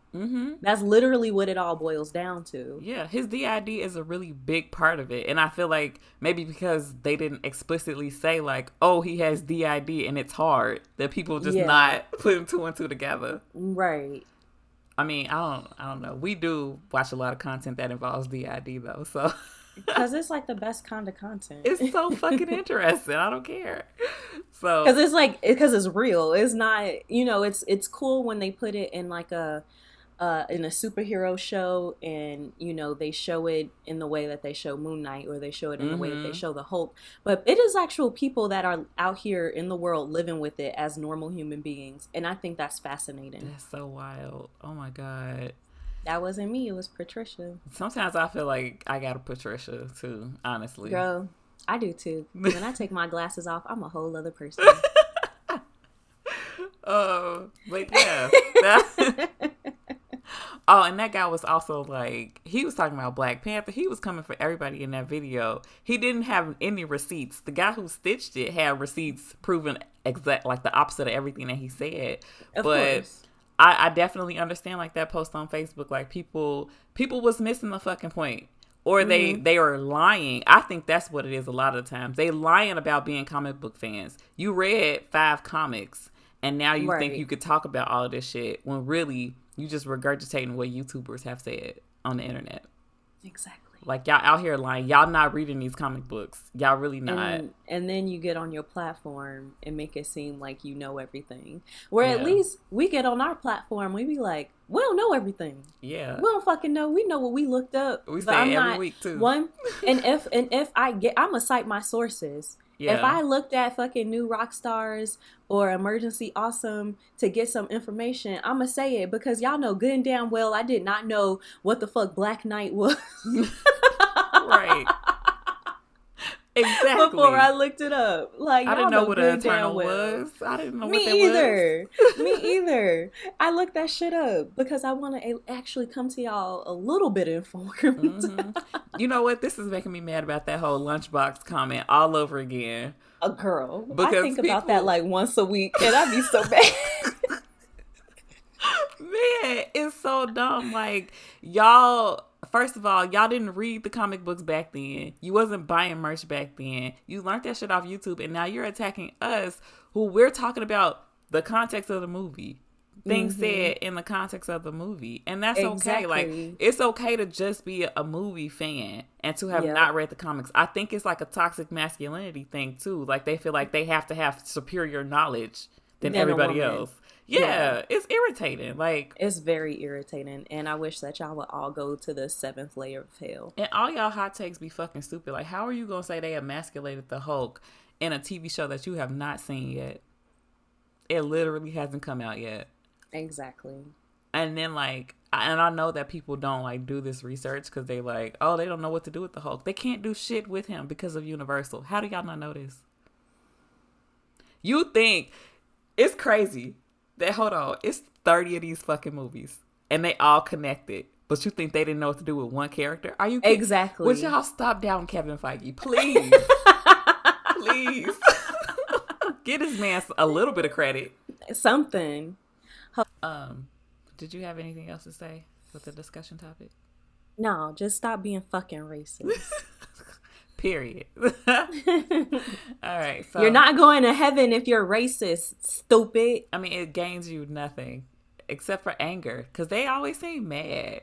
That's literally what it all boils down to. Yeah, his DID is a really big part of it. And I feel like maybe because they didn't explicitly say, like, oh, he has DID and it's hard, that people just not putting two and two together. Right. I mean, I don't know. We do watch a lot of content that involves DID, though, so. Because it's, like, the best kind of content. It's so fucking interesting. I don't care. So. Because it's, like, because it's real. It's not, you know, it's cool when they put it in, like, in a superhero show, and, you know, they show it in the way that they show Moon Knight, or they show it in the way that they show the Hulk. But it is actual people that are out here in the world living with it as normal human beings, and I think that's fascinating. That's so wild. Oh my God. That wasn't me. It was Patricia. Sometimes I feel like I got a Patricia too, honestly. Girl, I do too. When I take my glasses off, I'm a whole other person. But yeah. Oh, and that guy was also like, he was talking about Black Panther. He was coming for everybody in that video. He didn't have any receipts. The guy who stitched it had receipts proving exact, like, the opposite of everything that he said. Of course. I definitely understand, like, that post on Facebook, like, people was missing the fucking point. Or they are lying. I think that's what it is a lot of the times. They lying about being comic book fans. You read 5 comics, and now you think you could talk about all of this shit, when really you just regurgitating what YouTubers have said on the internet. Exactly. Like, y'all out here lying. Y'all not reading these comic books. Y'all really not. And then you get on your platform and make it seem like you know everything. Where at least we get on our platform, we be like, we don't know everything. Yeah. We don't fucking know. We know what we looked up. We say it every week too. And if I'm gonna cite my sources. Yeah. If I looked at fucking New Rockstars or Emergency Awesome to get some information, I'm gonna say it, because y'all know good and damn well I did not know what the fuck Black Knight was. Right. Exactly. Before I looked it up. Like, I didn't know what an Eternal was. I didn't know what that was. Me either. I looked that shit up because I want to actually come to y'all a little bit informed. Mm-hmm. You know what? This is making me mad about that whole lunchbox comment all over again. A girl. Because I think about that like once a week and I'd be so bad. Man, it's so dumb. Like, y'all, first of all, y'all didn't read the comic books back then. You wasn't buying merch back then. You learned that shit off YouTube, and now you're attacking us, who we're talking about the context of the movie. Things said in the context of the movie. And that's okay. Like, it's okay to just be a movie fan and to have not read the comics. I think it's like a toxic masculinity thing, too. Like, they feel like they have to have superior knowledge than everybody else. Yeah, it's irritating. Like, it's very irritating, and I wish that y'all would all go to the 7th layer of hell. And all y'all hot takes be fucking stupid. Like, how are you gonna say they emasculated the Hulk in a TV show that you have not seen yet? It literally hasn't come out yet. Exactly. And then, like, and I know that people don't like do this research because they like, oh, they don't know what to do with the Hulk. They can't do shit with him because of Universal. How do y'all not know this? You think it's crazy. Hold on, it's 30 of these fucking movies, and they all connected. But you think they didn't know what to do with one character? Are you kidding? Exactly? Would y'all stop down Kevin Feige, please? Please, get this man a little bit of credit. Something. Did you have anything else to say with the discussion topic? No, just stop being fucking racist. Period. All right. So you're not going to heaven if you're racist, stupid. I mean, it gains you nothing except for anger because they always seem mad.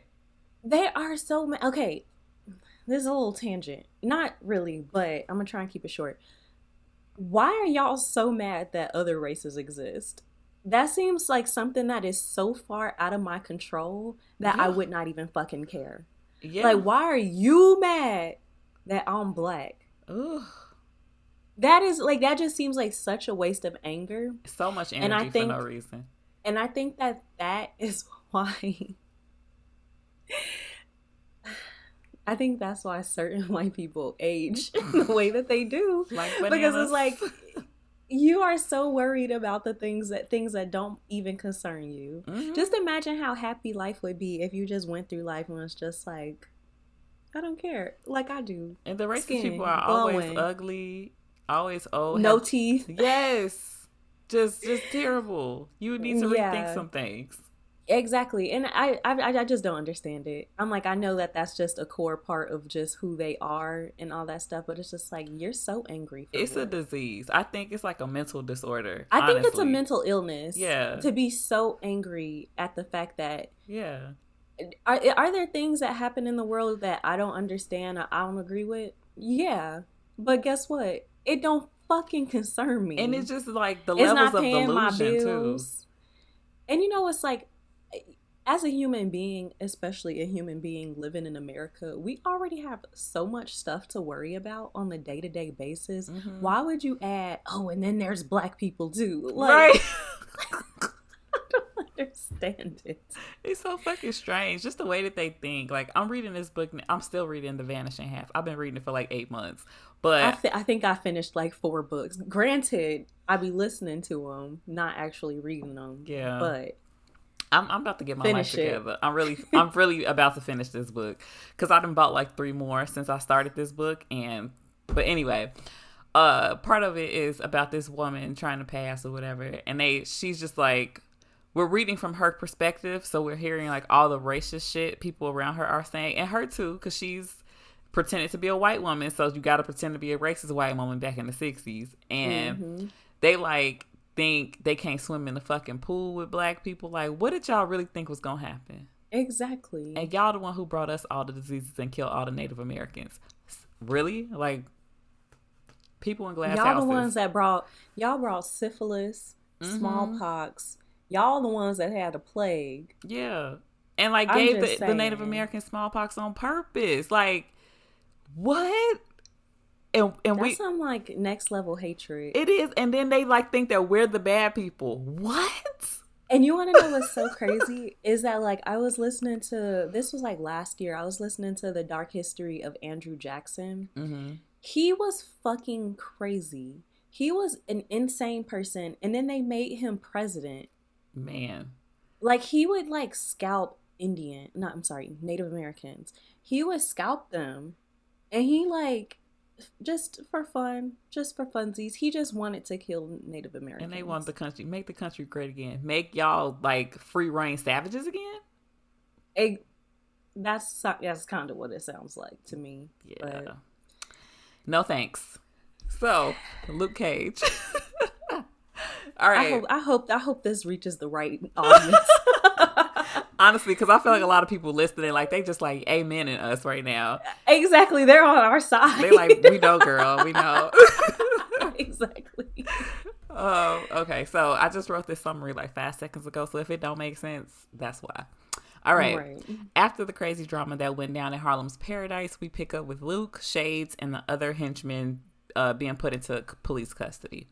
They are so mad. Okay, this is a little tangent. Not really, but I'm going to try and keep it short. Why are y'all so mad that other races exist? That seems like something that is so far out of my control that I would not even fucking care. Yeah. Like, why are you mad that I'm black? Ugh. That is like, that just seems like such a waste of anger. So much energy for no reason. And I think that is why I think that's why certain white people age the way that they do. Like because it's like you are so worried about the things that don't even concern you. Mm-hmm. Just imagine how happy life would be if you just went through life and was just like, I don't care, like I do. And the racist people are always ugly, always old, no teeth. Yes, just terrible. You need to rethink some things. Exactly, and I just don't understand it. I'm like, I know that that's just a core part of just who they are and all that stuff, but it's just like, you're so angry. It's a disease. I think it's like a mental disorder. I think it's a mental illness. Yeah, to be so angry at the fact that Are there things that happen in the world that I don't understand or I don't agree with? Yeah. But guess what? It don't fucking concern me. And it's just like the levels of delusion too. And you know, it's like, as a human being, especially a human being living in America, we already have so much stuff to worry about on a day-to-day basis. Mm-hmm. Why would you add, oh, and then there's black people too? Like, right. Understand it. It's so fucking strange, just the way that they think. Like, I'm reading this book, I'm still reading The Vanishing Half. I've been reading it for like 8 months, but I think I finished like 4 books. Granted, I be listening to them, not actually reading them. Yeah, but I'm about to get my life together. I'm really about to finish this book because I done bought like 3 more since I started this book. But anyway, part of it is about this woman trying to pass or whatever, and she's just like, we're reading from her perspective, so we're hearing like all the racist shit people around her are saying, and her too, because she's pretended to be a white woman, so you got to pretend to be a racist white woman back in the 60s, and they like think they can't swim in the fucking pool with black people. Like, what did y'all really think was gonna happen? Exactly. And y'all the one who brought us all the diseases and killed all the Native Americans. Really? Like, people in glass houses. Y'all the ones that brought syphilis, smallpox. Y'all the ones that had a plague. Yeah. And like gave the Native American smallpox on purpose. Like, what? And that's some like next level hatred. It is. And then they like think that we're the bad people. What? And you want to know what's so crazy is that like I was listening to this was like last year. I was listening to the Dark History of Andrew Jackson. Mm-hmm. He was fucking crazy. He was an insane person, and then they made him president. Man. Like he would like scalp Native Americans. He would scalp them, and he like just for fun, just for funsies. He just wanted to kill Native Americans. And they want make the country great again. Make y'all like free reign savages again. That's kind of what it sounds like to me. Yeah. But... No thanks. So, Luke Cage. All right. I hope this reaches the right audience. Honestly, because I feel like a lot of people listening, like they just like amen in us right now. Exactly, they're on our side. They like, we know, girl, we know. Exactly. Okay. So I just wrote this summary like 5 seconds ago. So if it don't make sense, that's why. All right. After the crazy drama that went down in Harlem's Paradise, we pick up with Luke, Shades, and the other henchmen being put into police custody.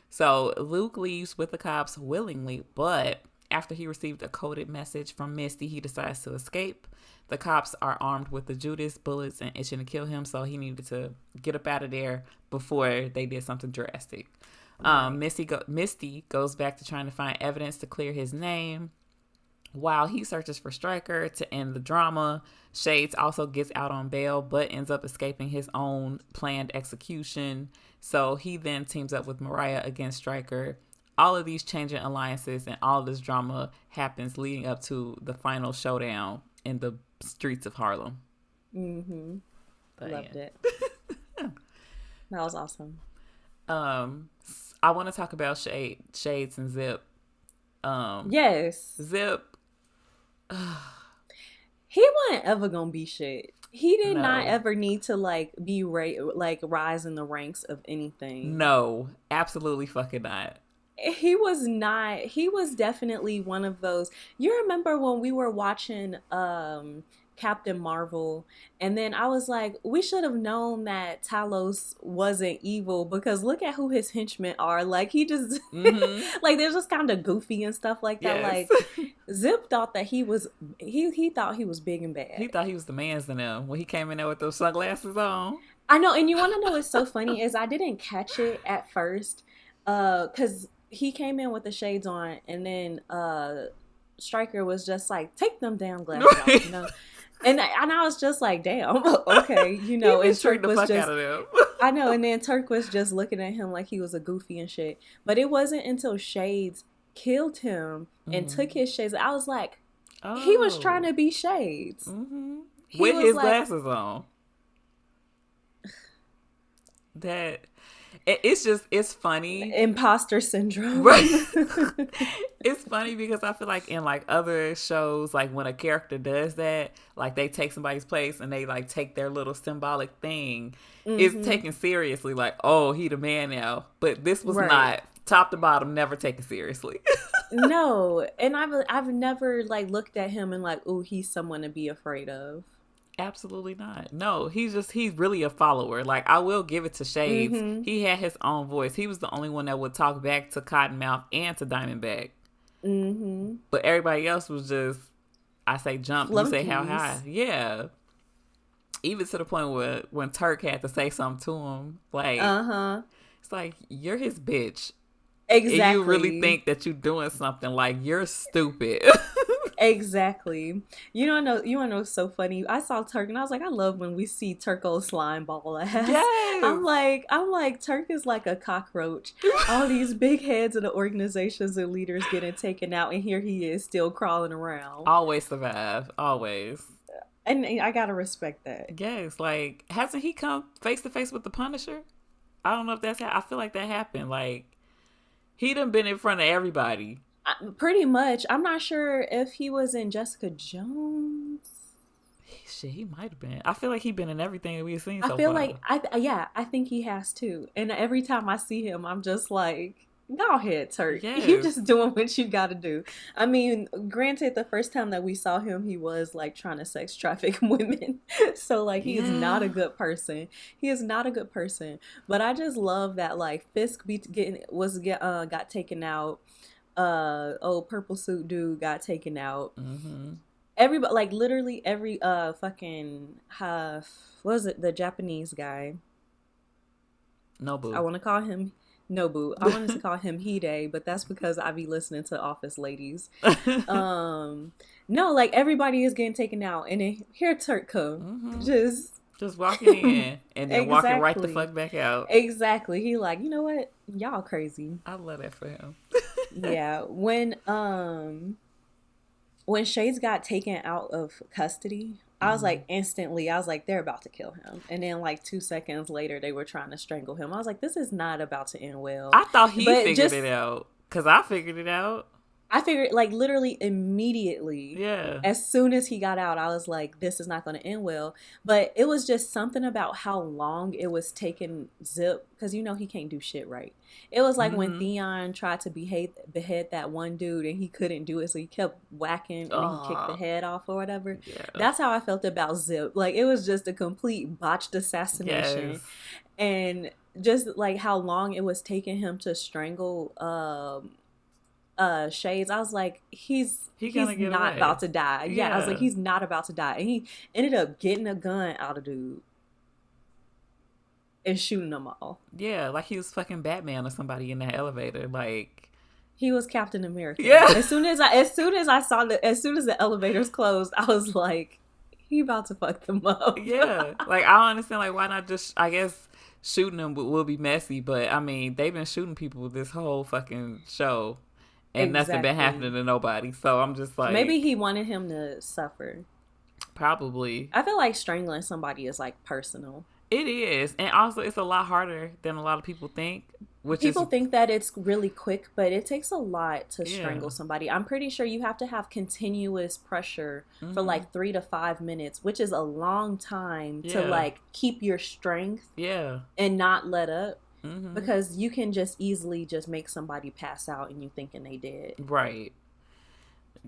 So Luke leaves with the cops willingly, but after he received a coded message from Misty, he decides to escape. The cops are armed with the Judas bullets and itching to kill him, so he needed to get up out of there before they did something drastic. Misty goes back to trying to find evidence to clear his name. While he searches for Stryker to end the drama, Shades also gets out on bail, but ends up escaping his own planned execution. So he then teams up with Mariah against Stryker. All of these changing alliances and all this drama happens leading up to the final showdown in the streets of Harlem. Mm-hmm. Loved it. That was awesome. I want to talk about Shades and Zip. Yes. Zip. He wasn't ever gonna be shit. He did not ever need to like be rise in the ranks of anything. No, absolutely fucking not. He was not. He was definitely one of those. You remember when we were watching Captain Marvel, and then I was like, we should have known that Talos wasn't evil because look at who his henchmen are. Like he just like they're just kind of goofy and stuff like that. Yes. Like Zip thought that he thought he was big and bad. He thought he was the man's than him when he came in there with those sunglasses on. I know, and you want to know what's so funny is I didn't catch it at first because he came in with the shades on, and then Stryker was just like, take them damn glasses off, you know. And I was just like, damn, okay, you know. And Turk was just, I know, and then Turk was just looking at him like he was a goofy and shit. But it wasn't until Shades killed him and took his shades. I was like, he was trying to be Shades with his glasses on. That it's funny. Imposter syndrome. Right. It's funny because I feel like in like other shows, like when a character does that, like they take somebody's place and they like take their little symbolic thing, it's taken seriously. Like, oh, he the man now. But this was not top to bottom, never taken seriously. No, and I've never like looked at him and like, oh, he's someone to be afraid of. Absolutely not. No, he's really a follower. Like, I will give it to Shades. He had his own voice. He was the only one that would talk back to Cottonmouth and to Diamondback. But everybody else was just, I say jump, you say how high. Yeah. Even to the point where when Turk had to say something to him, like, it's like, you're his bitch. Exactly. And you really think that you're doing something, like, you're stupid. Exactly. You want to know what's so funny? I saw Turk and I was like, I love when we see Turko slime ball ass. Yes. I'm like, Turk is like a cockroach. All these big heads of the organizations and leaders getting taken out, and here he is still crawling around. Always survive. Always. And I gotta respect that. Yes, like, hasn't he come face to face with the Punisher? I don't know if that's how. I feel like that happened. Like, he done been in front of everybody. Pretty much. I'm not sure if he was in Jessica Jones. Shit, he might have been. I feel like he's been in everything that we've seen so far. I feel like, I think he has too. And every time I see him, I'm just like, go ahead, Turk. Yes. You're just doing what you gotta do. I mean, granted, the first time that we saw him, he was like trying to sex traffic women. So like, he is not a good person. He is not a good person. But I just love that like Fisk got taken out. old purple suit dude got taken out. Mm-hmm. Everybody, like literally every fucking what was it, the Japanese guy? I Nobu. want to call him Nobu. I wanted to call him Hide, but that's because I be listening to Office Ladies. No, like everybody is getting taken out, and then here Turk come, Mm-hmm. just Just walking in and then walking right the exactly, fuck back out. exactly. He like, you know what, y'all crazy. I love that for him. Yeah, when Shades got taken out of custody, I was Mm. like instantly, I was like, they're about to kill him. And then like 2 seconds later, they were trying to strangle him. I was like, this is not about to end well. I thought he But figured just it out because I figured it out. I figured like literally immediately Yeah. as soon as he got out, I was like, this is not going to end well. But it was just something about how long it was taking Zip, because you know he can't do shit right. It was like when Mm-hmm. Theon tried to behead that one dude and he couldn't do it, so he kept whacking and then he kicked the Oh, head off or whatever. yeah. That's how I felt about Zip. Like it was just a complete botched Yes. assassination. And just like how long it was taking him to strangle Shades, I was like, He he's gonna get not away. about to die. Yeah, I was like, Yeah. he's not about to die. And he ended up getting a gun out of dude and shooting them all. Yeah. Like he was fucking Batman or somebody in that elevator. Like, He was Captain America. yeah. As soon as I saw as soon as the elevators closed, I was like, he about to fuck them up. Yeah. Like, I don't understand. Like, why not just, I guess, shooting them will be messy. But, I mean, they've been shooting people this whole fucking show. And nothing been Exactly. happening to nobody. So I'm just Maybe like, he wanted him to suffer. probably. I feel like strangling somebody is like personal. It is. And also, it's a lot harder than a lot of people think, which is, People think that it's really quick, but it takes a lot to yeah. strangle somebody. I'm pretty sure you have to have continuous pressure for Mm-hmm. like 3 to 5 minutes, which is a long time to Yeah. like keep your strength Yeah. and not let up, Mm-hmm. because you can just easily just make somebody pass out and you thinking they dead. Right.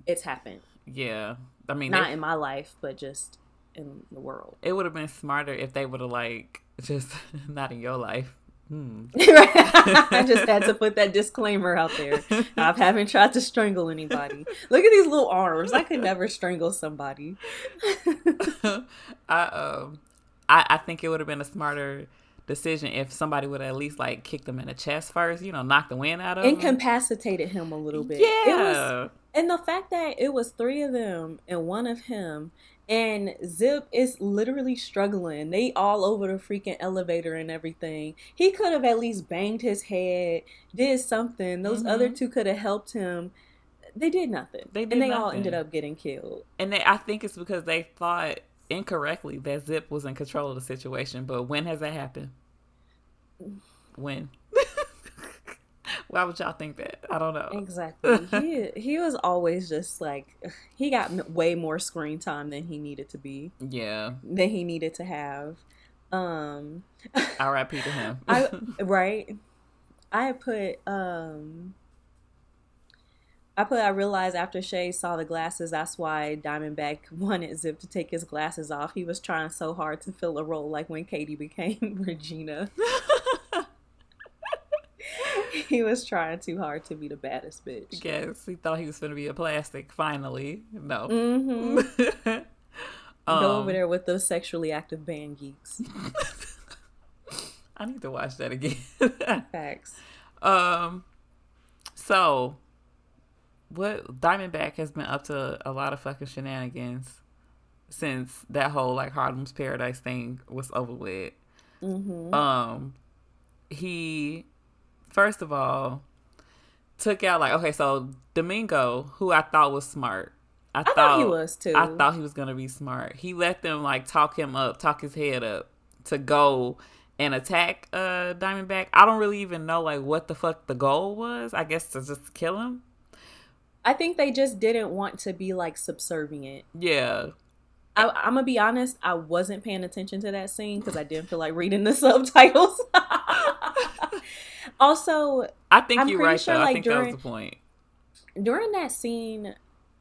It's happened. Yeah. I mean, Not in my life, but just in the world. it would have been smarter if they would have, like, just, not in your life. I just had to put that disclaimer out there. I haven't tried to strangle anybody. Look at these little arms. I could never strangle somebody. I think it would have been a smarter decision if somebody would at least like kick them in the chest first, knock the wind out of them. Incapacitated him a little bit. Yeah. And the fact that it was three of them and one of him, and Zip is literally struggling. They all over the freaking elevator and everything. He could have at least banged his head, did something. Those other two could have helped him. They did nothing. And they all ended up getting killed. And I think it's because they thought incorrectly that Zip was in control of the situation. But when has that happened? When? Why would y'all think that? I don't know. Exactly. He was always just like, he got way more screen time than he needed to be. Yeah. Than he needed to have. R.I.P. to him. Right. I realized after Shay saw the glasses, that's why Diamondback wanted Zip to take his glasses off. He was trying so hard to fill a role like when Katie became Regina. He was trying too hard to be the baddest bitch. Yes, he thought he was going to be a plastic, finally. No. Mm-hmm. Go over there with those sexually active band geeks. I need to watch that again. Facts. So, what Diamondback has been up to a lot of fucking shenanigans since that whole like Harlem's Paradise thing was over with. Mm-hmm. He first of all took out so Domingo, who I thought was smart. I thought he was too. I thought he was gonna be smart. He let them like talk his head up to go and attack Diamondback. I don't really even know like what the fuck the goal was. I guess to just kill him. I think they just didn't want to be like subservient. Yeah. I'm gonna be honest, I wasn't paying attention to that scene because I didn't feel like reading the subtitles. Also, I think I'm you're pretty right sure, though. like, I think that was the point. During that scene,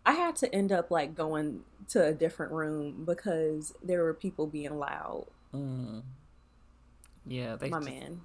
I had to end up like going to a different room because there were people being loud. Yeah, Man.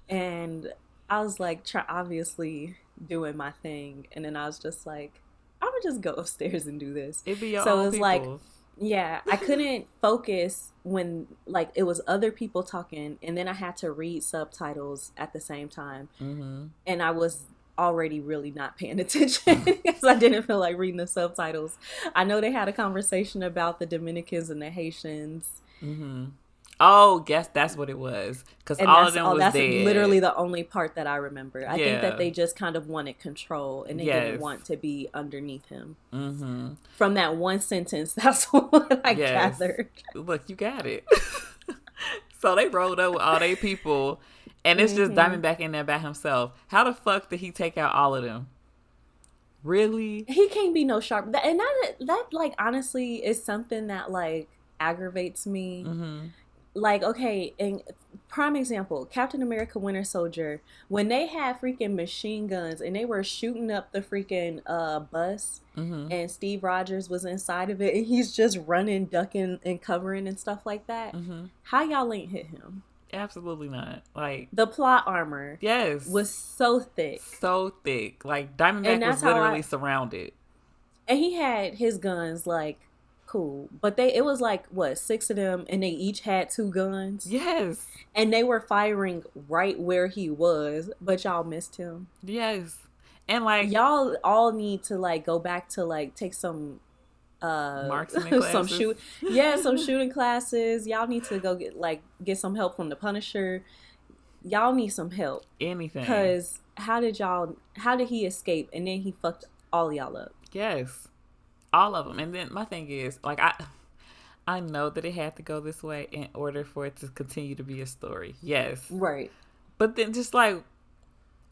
And I was like, obviously doing my thing, and then I was just like, I'm gonna just go upstairs and do this. It be your So own it was like, people. yeah, I couldn't focus when like it was other people talking, and then I had to read subtitles at the same time, Mm-hmm. and I was already really not paying attention because I didn't feel like reading the subtitles. I know they had a conversation about the Dominicans and the Haitians, Mm-hmm. Oh, guess that's what it was. Because and all of them was that's dead. literally the only part that I remember. I think that Yeah. they just kind of wanted control and they didn't Yes. want to be underneath him. Mm-hmm. From that one sentence, that's what I Yes. gathered. Look, you got it. So they rolled up with all they people, and it's just Hmm. Diamondback in there by himself. How the fuck did he take out all of them? Really? He can't be no sharp. And that like honestly is something that like aggravates me. Mm-hmm. Like, okay, and prime example, Captain America Winter Soldier, when they had freaking machine guns and they were shooting up the freaking bus, Mm-hmm. and Steve Rogers was inside of it and he's just running, ducking and covering and stuff like that. Mm-hmm. How y'all ain't hit him? Absolutely not. Like, The plot armor yes. was so thick. So thick. Like, And Diamondback was that's how literally I surrounded. and he had his guns like cool. But it was like what, 6 of them and they each had 2 guns. Yes. And they were firing right where he was, but y'all missed him. Yes. And like Y'all all need to like go back to like take some marksman some classes. some shooting classes. Y'all need to go get some help from the Punisher. Y'all need some help Anything. cuz how did he escape and then he fucked all y'all up? Yes. All of them. And then my thing is, like, I know that it had to go this way in order for it to continue to be a story. Yes. Right. But then just like,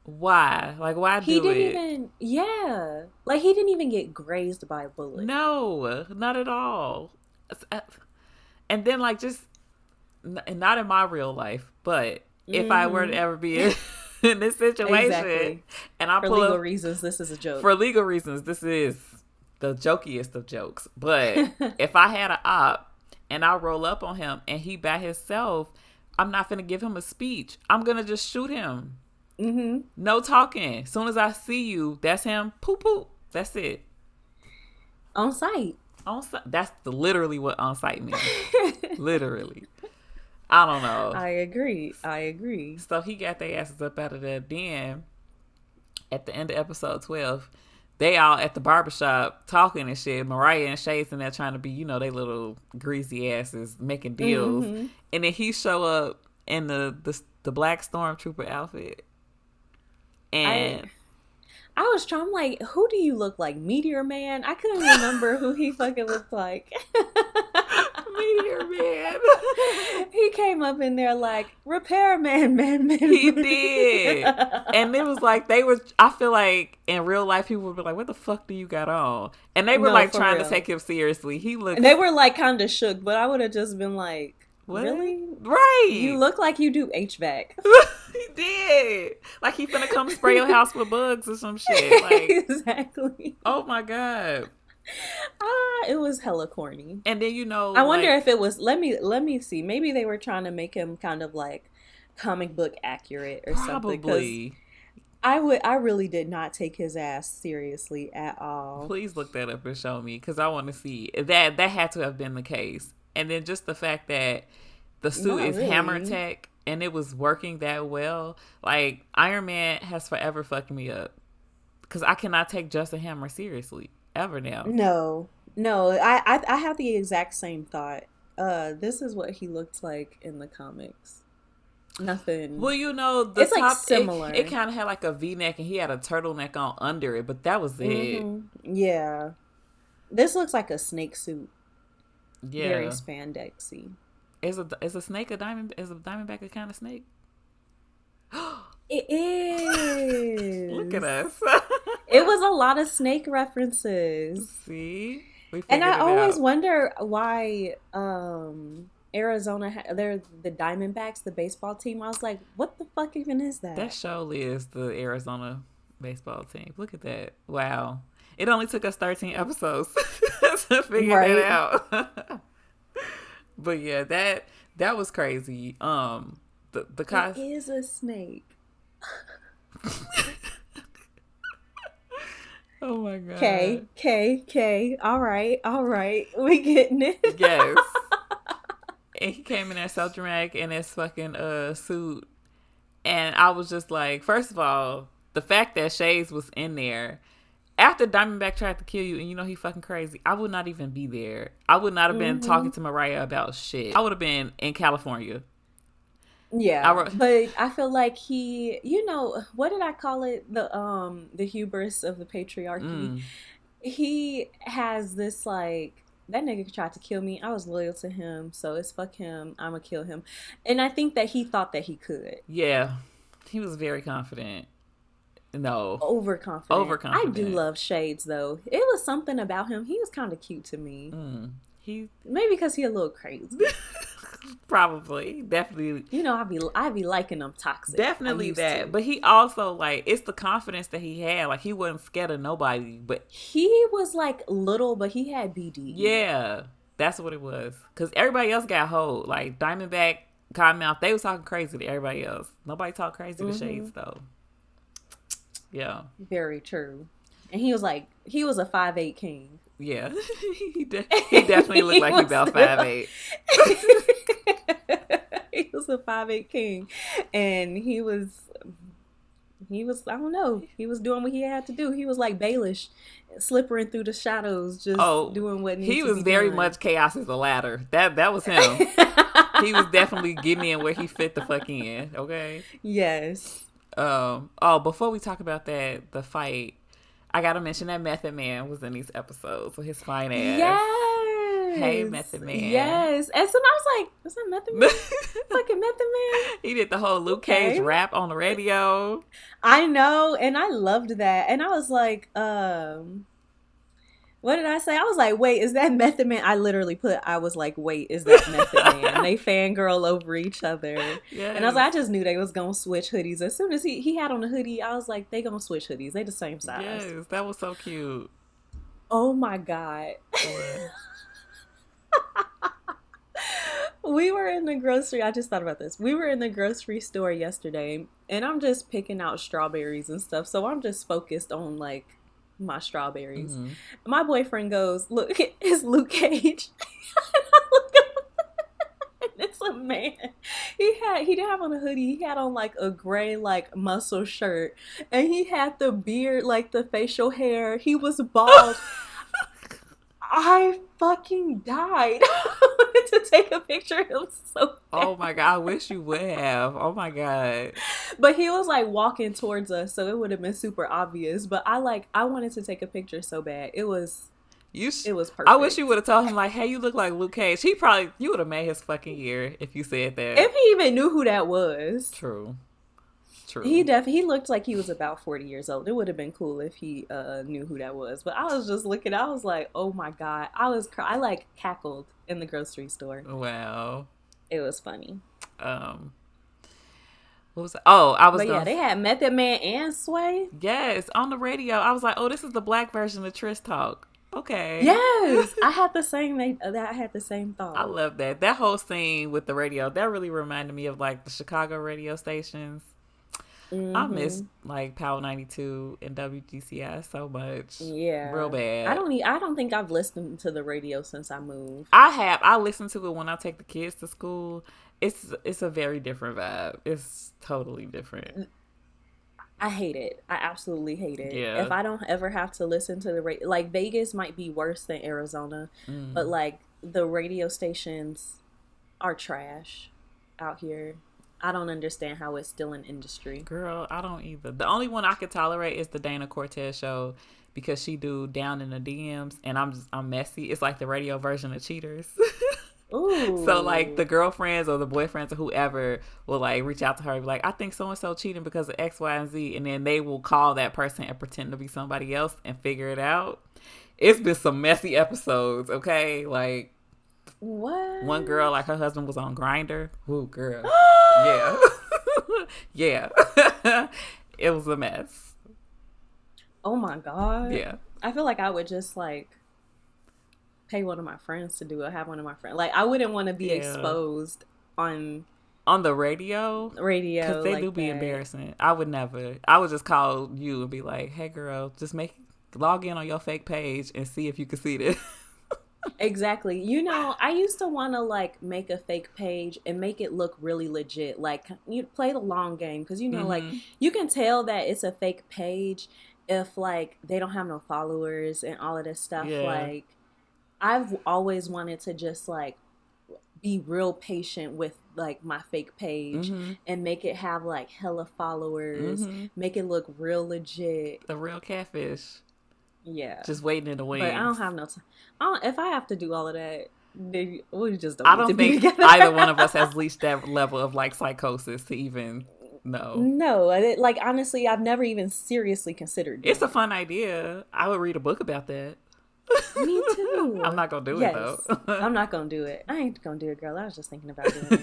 why? Like, why He do didn't it? even, yeah. Like, he didn't even get grazed by a bullet. No, not at all. And then, like, just, and not in my real life, but if I were to ever be in this situation, Exactly. and I For pull legal up, reasons, this is a joke. for legal reasons, this is the jokiest of jokes. But if I had an op and I roll up on him and he by himself, I'm not gonna give him a speech. I'm gonna just shoot him. Mm-hmm. No talking. As soon as I see you, that's him. Poop poop. That's it. On site. On site. That's literally what on site means. Literally. I don't know. I agree. So he got their asses up out of there. Then at the end of episode 12, they all at the barbershop talking and shit. Mariah and Shades in there trying to be, you know, they little greasy asses making deals. Mm-hmm. And then he show up in the black stormtrooper outfit. And I was trying, I'm like, who do you look like? Meteor Man? I couldn't remember who he fucking looked like. Meteor Man. He came up in there like, repairman, man. He did. And it was like, I feel like in real life, people would be like, what the fuck do you got on? And they were No, like for trying real. to take him seriously. He looked. And they were like kind of shook, but I would have just been like, What? really? Right. You look like you do HVAC. He did. Like he finna come spray your house with bugs or some shit. Like, Exactly. oh my God. It was hella corny. And then, you know, I wonder like, if it was, let me see. Maybe they were trying to make him kind of like comic book accurate or something. 'Cause probably. I really did not take his ass seriously at all. Please look that up and show me, because I want to see that had to have been the case. And then just the fact that the suit Not is really. hammer tech and it was working that well. Like, Iron Man has forever fucked me up because I cannot take Justin Hammer seriously ever now. No, I have the exact same thought. This is what he looked like in the comics. Nothing. Well, you know, the It's, top, like, similar. It kind of had like a V-neck and he had a turtleneck on under it, but that was it. Mhm. Yeah. This looks like a snake suit. Yeah. Very spandexy. Is a snake a diamond? Is a diamondback a kind of snake? It is. Look at us. It was a lot of snake references. See? We And figured I it always out. wonder why Arizona, they're the Diamondbacks, the baseball team. I was like, what the fuck even is that? That surely is the Arizona baseball team. Look at that. Wow. It only took us 13 episodes to figure Right. that out. But yeah, that was crazy. The It is a snake. Oh my god. K. All right. We getting it. Yes. And he came in there so dramatic in his fucking suit. And I was just like, first of all, the fact that Shades was in there after Diamondback tried to kill you and you know he fucking crazy, I would not even be there. I would not have been talking to Mariah about shit. I would have been in California. Yeah, but I feel like he, you know, what did I call it? The hubris of the patriarchy. He has this like, that nigga tried to kill me. I was loyal to him, so it's fuck him. I'ma kill him, and I think that he thought that he could. Yeah, he was very confident. No, overconfident. I do love Shades though. It was something about him. He was kind of cute to me. He maybe because he a little crazy. Probably, definitely. You know, I be liking them toxic. Definitely that. But he also like it's the confidence that he had. Like he wasn't scared of nobody. But he was like little, but he had BD. Yeah, that's what it was. Because everybody else got hold. Like Diamondback, Cottonmouth, they was talking crazy to everybody else. Nobody talked crazy to Shades though. Yeah, very true. And he was like, he was a 5'8" king. Yeah, he definitely looked like he about 5'8". He was a 5'8" king, and he was I don't know, he was doing what he had to do. He was like Baelish, slippering through the shadows, just doing what he was very much Chaos is a ladder. That was him. He was definitely getting in where he fit the fuck in. Okay. Yes. Before we talk about that, the fight, I gotta mention that Method Man was in these episodes with his fine ass. Yes. Hey, Method Man. Yes. And so I was like, was that Method Man? Fucking Method Man? He did the whole Luke Cage rap on the radio. I know, and I loved that. And I was like, what did I say? I was like, wait, is that Method Man? I was like, wait, is that Method Man? They fangirl over each other. Yes. And I was like, I just knew they was going to switch hoodies. As soon as he had on the hoodie, I was like, they going to switch hoodies. They the same size. Yes, that was so cute. Oh my God. We were in the grocery. I just thought about this. We were in the grocery store yesterday, and I'm just picking out strawberries and stuff. So I'm just focused on like my strawberries. My boyfriend goes, look, it's Luke Cage. And I look at him, and it's a man. He didn't have on a hoodie. He had on like a gray like muscle shirt, and he had the beard, like the facial hair. He was bald. I fucking died. I wanted to take a picture of him so bad. Oh my God, I wish you would have. Oh my God. But he was like walking towards us, so it would have been super obvious. But I wanted to take a picture so bad. It was perfect. I wish you would have told him like, hey, you look like Luke Cage. You would have made his fucking year if you said that. If he even knew who that was. True. He looked like he was about 40 years old. It would have been cool if he knew who that was. But I was just looking. I was like, oh my God. I like cackled in the grocery store. Wow. It was funny. What was it? Oh, I was. But yeah, they had Method Man and Sway. Yes, on the radio. I was like, oh, this is the black version of Trish Talk. Okay. Yes, I had the same thought. I love that. That whole scene with the radio, that really reminded me of like the Chicago radio stations. I miss like Power 92 and WGCI so much. Yeah, real bad. I don't think I've listened to the radio since I moved. I have. I listen to it when I take the kids to school. It's a very different vibe. It's totally different. I hate it. I absolutely hate it. Yeah. If I don't ever have to listen to the radio, like Vegas might be worse than Arizona, but like the radio stations are trash out here. I don't understand how it's still an industry. Girl, I don't either. The only one I could tolerate is the Dana Cortez show because she do Down in the DMs and I'm messy. It's like the radio version of Cheaters. Ooh. So like the girlfriends or the boyfriends or whoever will like reach out to her and be like, I think so-and-so cheating because of X, Y, and Z. And then they will call that person and pretend to be somebody else and figure it out. It's been some messy episodes, okay? Like, what? One girl, like her husband was on Grindr. Ooh, girl. Yeah. Yeah. It was a mess. Oh my God. Yeah. I feel like I would just like pay one of my friends to do it. Have one of my friends. Like I wouldn't want to be exposed on the radio. Because they like do be embarrassing. I would never. I would just call you and be like, hey girl, just make log in on your fake page and see if you can see this. Exactly. I used to want to like make a fake page and make it look really legit. Like you play the long game because like you can tell that it's a fake page if like they don't have no followers and all of this stuff. Yeah. Like I've always wanted to just like be real patient with like my fake page and make it have like hella followers, make it look real legit. The real catfish. Yeah. Just waiting in the wings. But I don't have no time. If I have to do all of that, we just don't. I don't think either one of us has reached that level of like psychosis to even know. No, like honestly, I've never even seriously considered it. It's a fun idea. I would read a book about that. Me too. I'm not gonna do it though. I'm not gonna do it. I ain't gonna do it, girl. I was just thinking about doing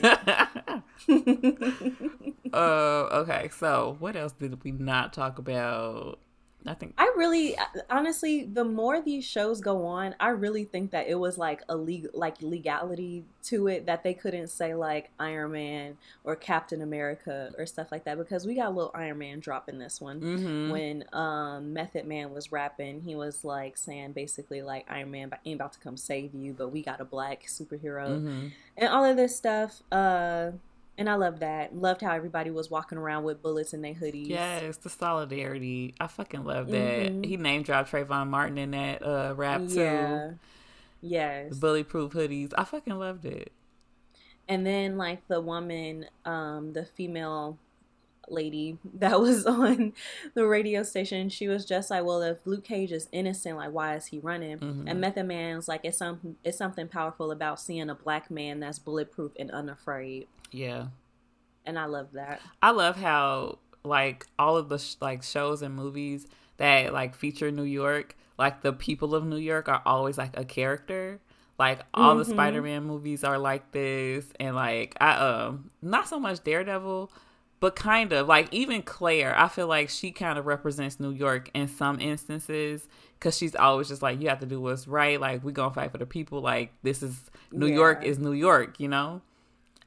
it. Okay. So what else did we not talk about? I really, honestly, the more these shows go on, I really think that it was like legality to it that they couldn't say like Iron Man or Captain America or stuff like that, because we got a little Iron Man drop in this one when Method Man was rapping. He was like saying basically like Iron Man ain't about to come save you, but we got a black superhero and all of this stuff. And I loved that. Loved how everybody was walking around with bullets in their hoodies. Yes, the solidarity. I fucking love that. He name dropped Trayvon Martin in that rap too. Yeah. Yes. The bulletproof hoodies. I fucking loved it. And then like the woman, the female lady that was on the radio station, she was just like, well, if Luke Cage is innocent, like why is he running? And Method Man's like, it's something powerful about seeing a black man that's bulletproof and unafraid. Yeah. And I love that. I love how like all of the like shows and movies that like feature New York, like the people of New York are always like a character. Like all the Spider-Man movies are like this, and like I not so much Daredevil, but kind of like even Claire, I feel like she kind of represents New York in some instances, because she's always just like, you have to do what's right, like we gonna fight for the people, like this is New York is New York, you know.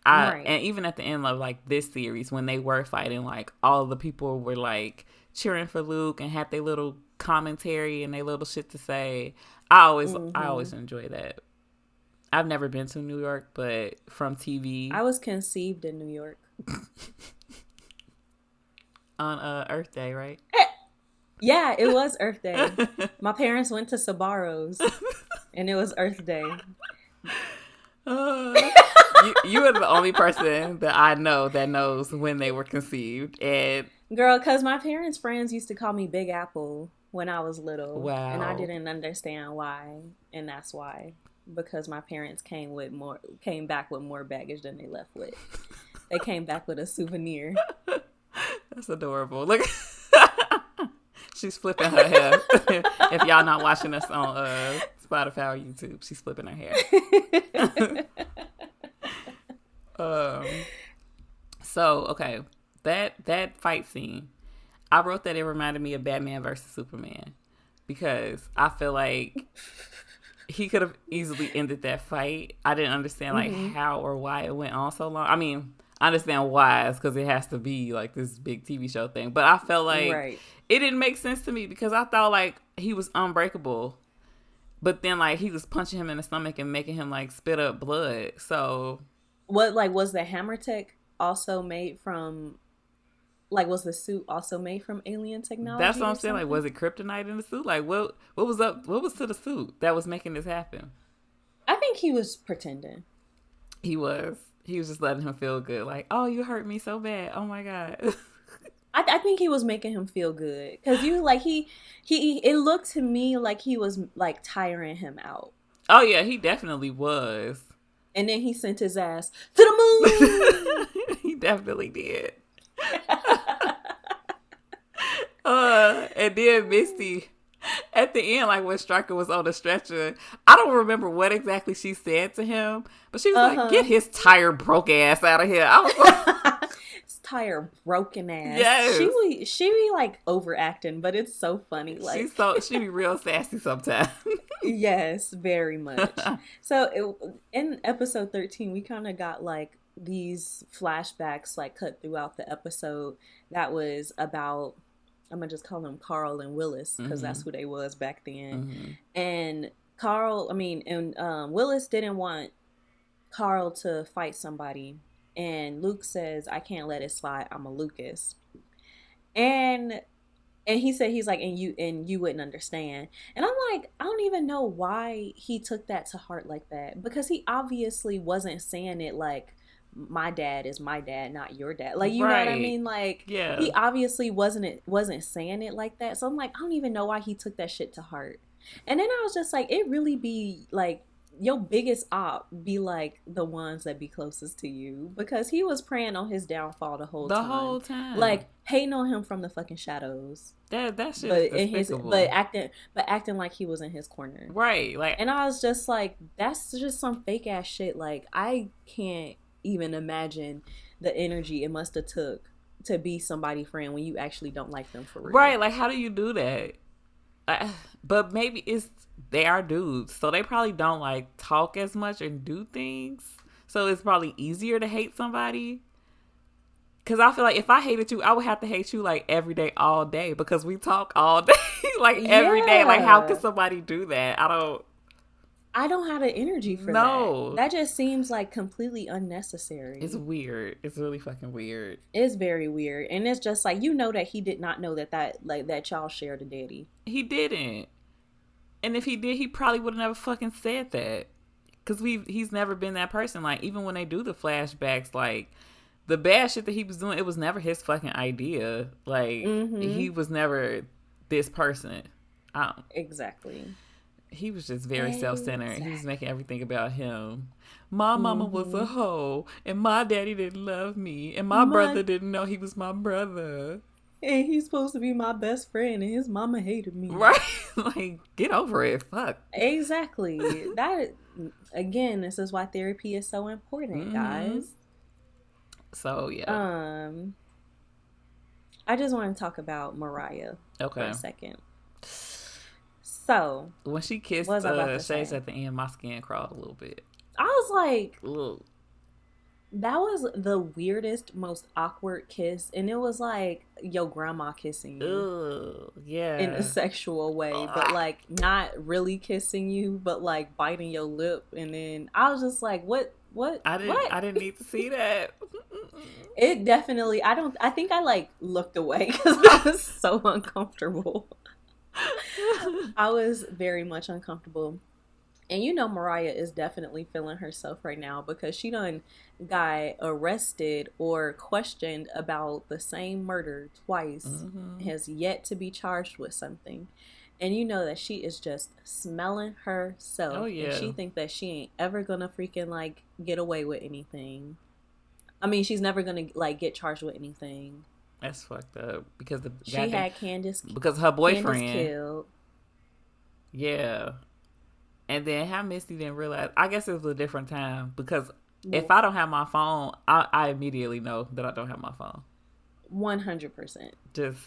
Right. And even at the end of like this series, when they were fighting, like all the people were like cheering for Luke and had their little commentary and their little shit to say. I always enjoy that. I've never been to New York, but from TV. I was conceived in New York. On Earth Day, right? Yeah, it was Earth Day. My parents went to Sabaros, and it was Earth Day. You are the only person that I know that knows when they were conceived. And girl, because my parents' friends used to call me Big Apple when I was little. Wow. And I didn't understand why. And that's why. Because my parents came back with more baggage than they left with. They came back with a souvenir. That's adorable. Look, she's flipping her hair. If y'all not watching us on Spotify or YouTube, she's flipping her hair. So okay, that fight scene, I wrote that it reminded me of Batman versus Superman, because I feel like he could have easily ended that fight. I didn't understand like how or why it went on so long. I mean, I understand why, it's because it has to be like this big TV show thing, but I felt like it didn't make sense to me, because I thought like he was unbreakable, but then like he was punching him in the stomach and making him like spit up blood. So what, like, was the hammer tech also made from, like, was the suit also made from alien technology? That's what I'm saying. Like, was it kryptonite in the suit? Like, what was up? What was to the suit that was making this happen? I think he was pretending. He was just letting him feel good. Like, oh, you hurt me so bad. Oh my God. I think he was making him feel good, because it looked to me like he was like tiring him out. Oh yeah, he definitely was. And then he sent his ass to the moon. He definitely did. And then Misty, at the end, like when Stryker was on the stretcher, I don't remember what exactly she said to him, but she was like, "Get his tire broke ass out of here." I was like, his tire broken ass. Yes. She be like overacting, but it's so funny. Like she be real sassy sometimes. Yes, very much. So in episode 13, we kind of got like these flashbacks like cut throughout the episode that was about I'm gonna just call them Carl and Willis because Mm-hmm. that's who they was back then. Mm-hmm. And Willis didn't want Carl to fight somebody, and Luke says, "I can't let it slide. I'm a Lucas." And he said, he's like, and you wouldn't understand. And I'm like, I don't even know why he took that to heart like that, because he obviously wasn't saying it like, my dad is my dad, not your dad. Like, you know what I Right. mean? Like, Yeah. he obviously wasn't saying it like that. So I'm like, I don't even know why he took that shit to heart. And then I was just like, it really be like your biggest op be like the ones that be closest to you, because he was praying on his downfall the whole The time, whole time. like hating on him from the fucking shadows, That shit is but in his despicable. but acting like he was in his corner. Right. Like, And I was just like, that's just some fake ass shit. Like, I can't even imagine the energy it must have took to be somebody's friend when you actually don't like them for real. right. Like, how do you do that? But maybe they are dudes, so they probably don't like talk as much and do things. So it's probably easier to hate somebody. Cause I feel like if I hated you, I would have to hate you like every day, all day, because we talk all day, like every day. Like, how can Yeah. somebody do that? I don't have the energy for that. No. That just seems like completely unnecessary. It's weird. It's really fucking weird. It's very weird. And it's just like, you know that he did not know that y'all shared a daddy. He didn't. And if he did, he probably would have never fucking said that. Cause he's never been that person. Like, even when they do the flashbacks, like the bad shit that he was doing, it was never his fucking idea. Like, Mm-hmm. he was never this person. Exactly. He was just very self-centered. He was Exactly. making everything about him. My mama was a Mm-hmm. hoe, and my daddy didn't love me, and my My brother didn't know he was my brother. And he's supposed to be my best friend, and his mama hated me. Right? Like, get over it. Fuck. Exactly. That, again, this is why therapy is so important, Mm-hmm. guys. So, yeah. Um, I just want to talk about Mariah for Okay. a second. So, When she what kissed was I about to Shades say? at the end, my skin crawled a little bit. I was like, Ugh. that was the weirdest, most awkward kiss, and it was like your grandma kissing you Ugh. in a Yeah. sexual way, but Ugh. like not really kissing you, but like biting your lip. And then I was just like, what? I didn't need to see that. It definitely, I think I like looked away because I was so uncomfortable. I was very much uncomfortable. And you know, Mariah is definitely feeling herself right now because she done got arrested or questioned about the same murder twice, Mm-hmm. has yet to be charged with something. And you know that she is just smelling Oh herself, and yeah. she think that she ain't ever gonna freaking like get away with anything. I mean, she's never gonna like get charged with anything. That's fucked up because the She goddamn had because her Candace boyfriend. killed. Yeah. And then how Misty didn't realize. I guess it was a different time because if Well, I don't have my phone, I immediately know that I don't have my phone. 100%. Just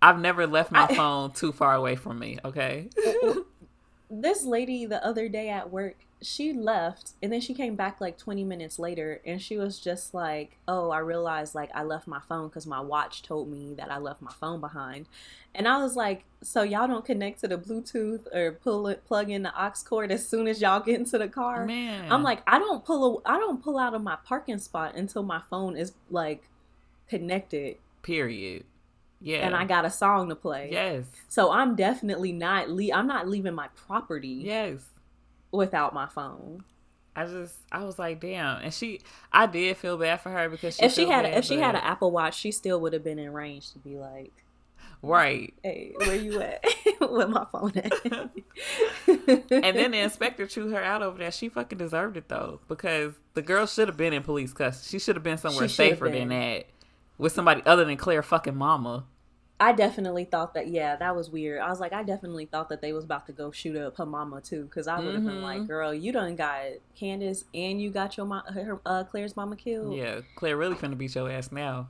I've never left my I phone too far away from me. Okay. this lady the other day at work, she left and then she came back like 20 minutes later, and she was just like, oh, I realized like I left my phone because my watch told me that I left my phone behind. And I was like, so y'all don't connect to the Bluetooth or plug in the aux cord as soon as y'all get into the car? I'm Man. like, I don't pull out of my parking spot until my phone is like connected Period. and Yeah. I got a song to play. Yes. So I'm definitely not I'm not leaving my property Yes. without my phone. I was like, damn. And I did feel bad for her because she felt If bad, she had an but Apple Watch, she still would have been in range to be like, right. "Hey, where you at? With my phone at?" And then the inspector chewed her out over that. She fucking deserved it though, because the girl should have been in police custody. She should have been somewhere She should have safer than been. that, with somebody other than Claire fucking mama. I definitely thought that. Yeah, that was weird. I was like, I definitely thought that they was about to go shoot up her mama too, because I would have been like, Mm-hmm. "Girl, you done got Candace and you got your Claire's mama killed." Yeah, Claire really finna beat your ass now.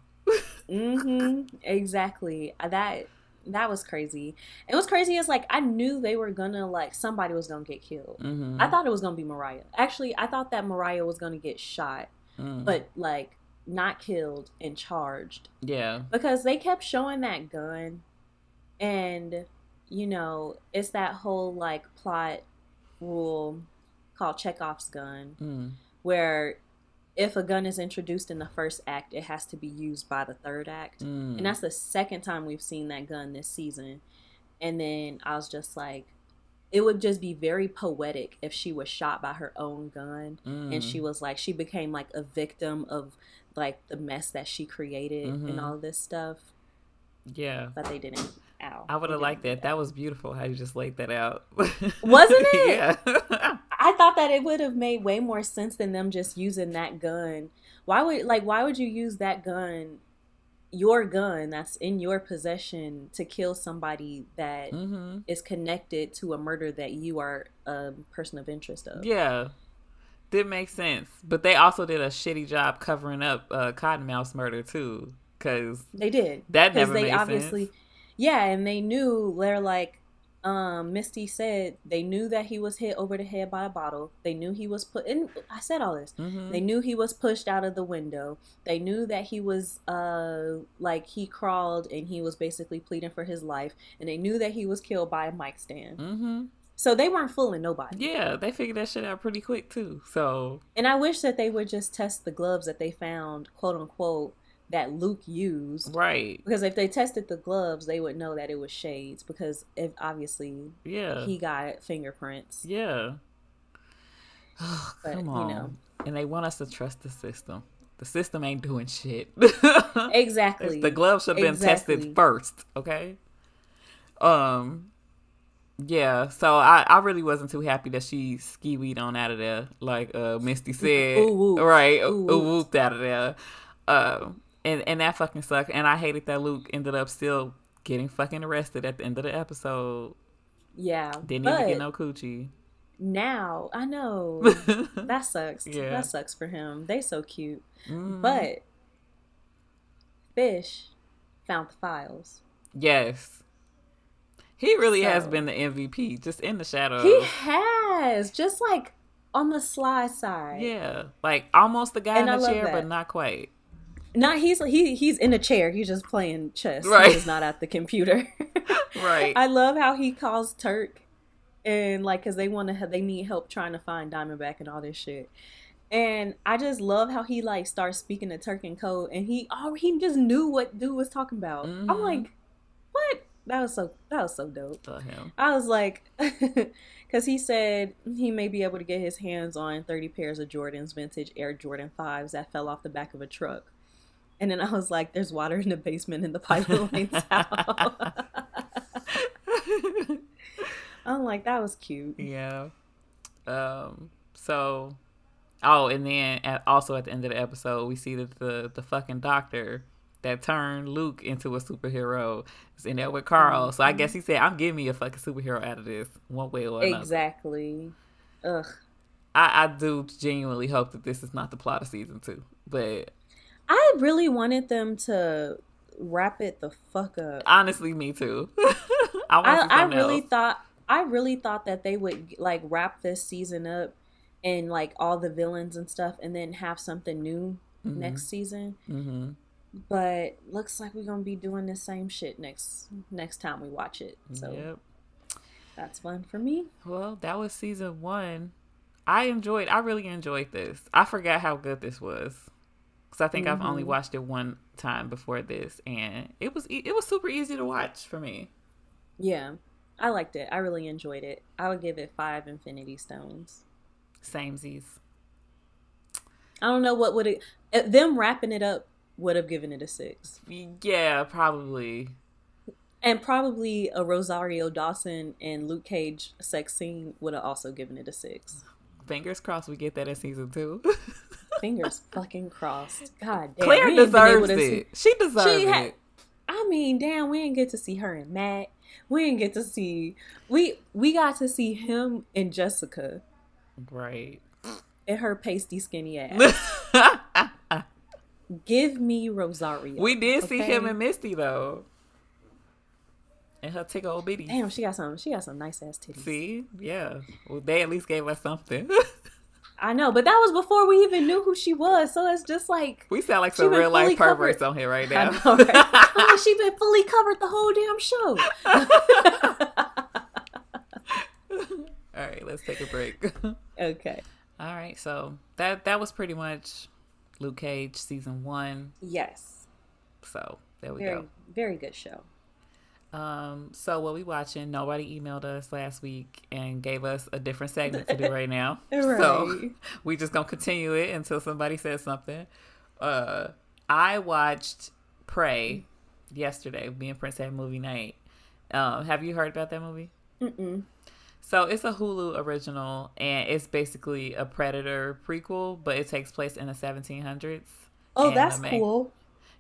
Mm-hmm. Exactly. That was crazy. It was crazy as like I knew they were gonna like somebody was gonna get killed. I Mm-hmm. thought it was gonna be Mariah. Actually, I thought that Mariah was gonna get shot, Mm. but like not killed and charged Yeah. because they kept showing that gun. And, it's that whole like plot rule called Chekhov's gun, Mm. where if a gun is introduced in the first act, it has to be used by the third act. And Mm. that's the second time we've seen that gun this season. And then I was just like, it would just be very poetic if she was shot by her own gun, and Mm. she was like, she became like a victim of like the mess that she created and Mm-hmm. all this stuff. Yeah. But they didn't. Ow. I would They have liked didn't do that. That was beautiful how you just laid that out. Wasn't it? Yeah. I thought that it would have made way more sense than them just using that gun. Why would you use that gun, your gun that's in your possession, to kill somebody that Mm-hmm. is connected to a murder that you are a person of interest of? Yeah. Did make sense. But they also did a shitty job covering up Cottonmouth's murder too. Because They did, that because never they made sense. obviously, yeah, and they knew. They're like, Misty said they knew that he was hit over the head by a bottle. They knew he was put. And I said all this. Mm-hmm. They knew he was pushed out of the window. They knew that he was like he crawled and he was basically pleading for his life. And they knew that he was killed by a mic stand. Mm-hmm. So they weren't fooling nobody. Yeah, they figured that shit out pretty quick too. So And I wish that they would just test the gloves that they found, quote unquote, that Luke used. right. Because if they tested the gloves, they would know that it was shades. Because if obviously Yeah. he got fingerprints. Yeah. Oh, But come on. And they want us to trust the system. The system ain't doing shit. Exactly. The gloves should have been tested first, okay? Yeah, so I really wasn't too happy that she ski-weed on out of there, like Misty said. Ooh, right, ooh, whooped out of there. And that fucking sucked. And I hated that Luke ended up still getting fucking arrested at the end of the episode. Yeah. Didn't even get no coochie. Now, I know. That sucks. Yeah. That sucks for him. They so cute. Mm. But Fish found the files. Yes. He really has been the MVP, just in the shadows. He has. Just like on the sly side. Yeah. Like almost the guy in the chair, that. but not quite. Not he's in a chair. He's just playing chess. Right. He's not at the computer. Right. I love how he calls Turk, and like, cause they need help trying to find Diamondback and all this shit. And I just love how he like starts speaking to Turk in code, and he just knew what dude was talking about. Mm-hmm. I'm like, what? That was so dope. Him. I was like, because he said he may be able to get his hands on 30 pairs of Jordan's vintage Air Jordan 5s that fell off the back of a truck. And then I was like, there's water in the basement and the pilot lights out. I'm like, that was cute. Yeah. So, and then also at the end of the episode, we see that the fucking doctor that turned Luke into a superhero is in there with Carl. So I guess he said, I'm giving me a fucking superhero out of this, one way or another. Exactly. Ugh. I do genuinely hope that this is not the plot of season 2. But I really wanted them to wrap it the fuck up. Honestly, me too. I really thought that they would like wrap this season up and like all the villains and stuff, and then have something new next season. Mm-hmm. But looks like we're gonna be doing the same shit next time we watch it. So yep. That's fun for me. Well, that was season 1. I really enjoyed this. I forgot how good this was. Because I think I've only watched it one time before this, and it was super easy to watch for me. Yeah, I liked it. I really enjoyed it. I would give it 5 Infinity Stones. Samesies. I don't know what would it. Them wrapping it up would have given it a 6. Yeah, probably. And probably a Rosario Dawson and Luke Cage sex scene would have also given it a 6. Fingers crossed we get that in season 2. Fingers fucking crossed. God damn. Claire deserves it. She deserves it. I mean, damn, we didn't get to see her and Matt. We didn't get to see... We got to see him and Jessica. Right. And her pasty skinny ass. Give me Rosario. We did see him and Misty, though. And her tickle old bitties. Damn, she got some nice ass titties. See? Yeah. Well, they at least gave us something. I know, but that was before we even knew who she was. So it's just like We sound like some real life perverts on here right now. I know, right? I'm like, she's been fully covered the whole damn show. All right, let's take a break. Okay. All right, so that was pretty much Luke Cage season 1. Yes. So there we go. Very good show. So what we watching? Nobody emailed us last week and gave us a different segment to do right now. Right. So we just gonna continue it until somebody says something. I watched Prey yesterday. Me and Prince had movie night. Have you heard about that movie? Mm-mm. So it's a Hulu original, and it's basically a Predator prequel, but it takes place in the 1700s. Oh, that's cool.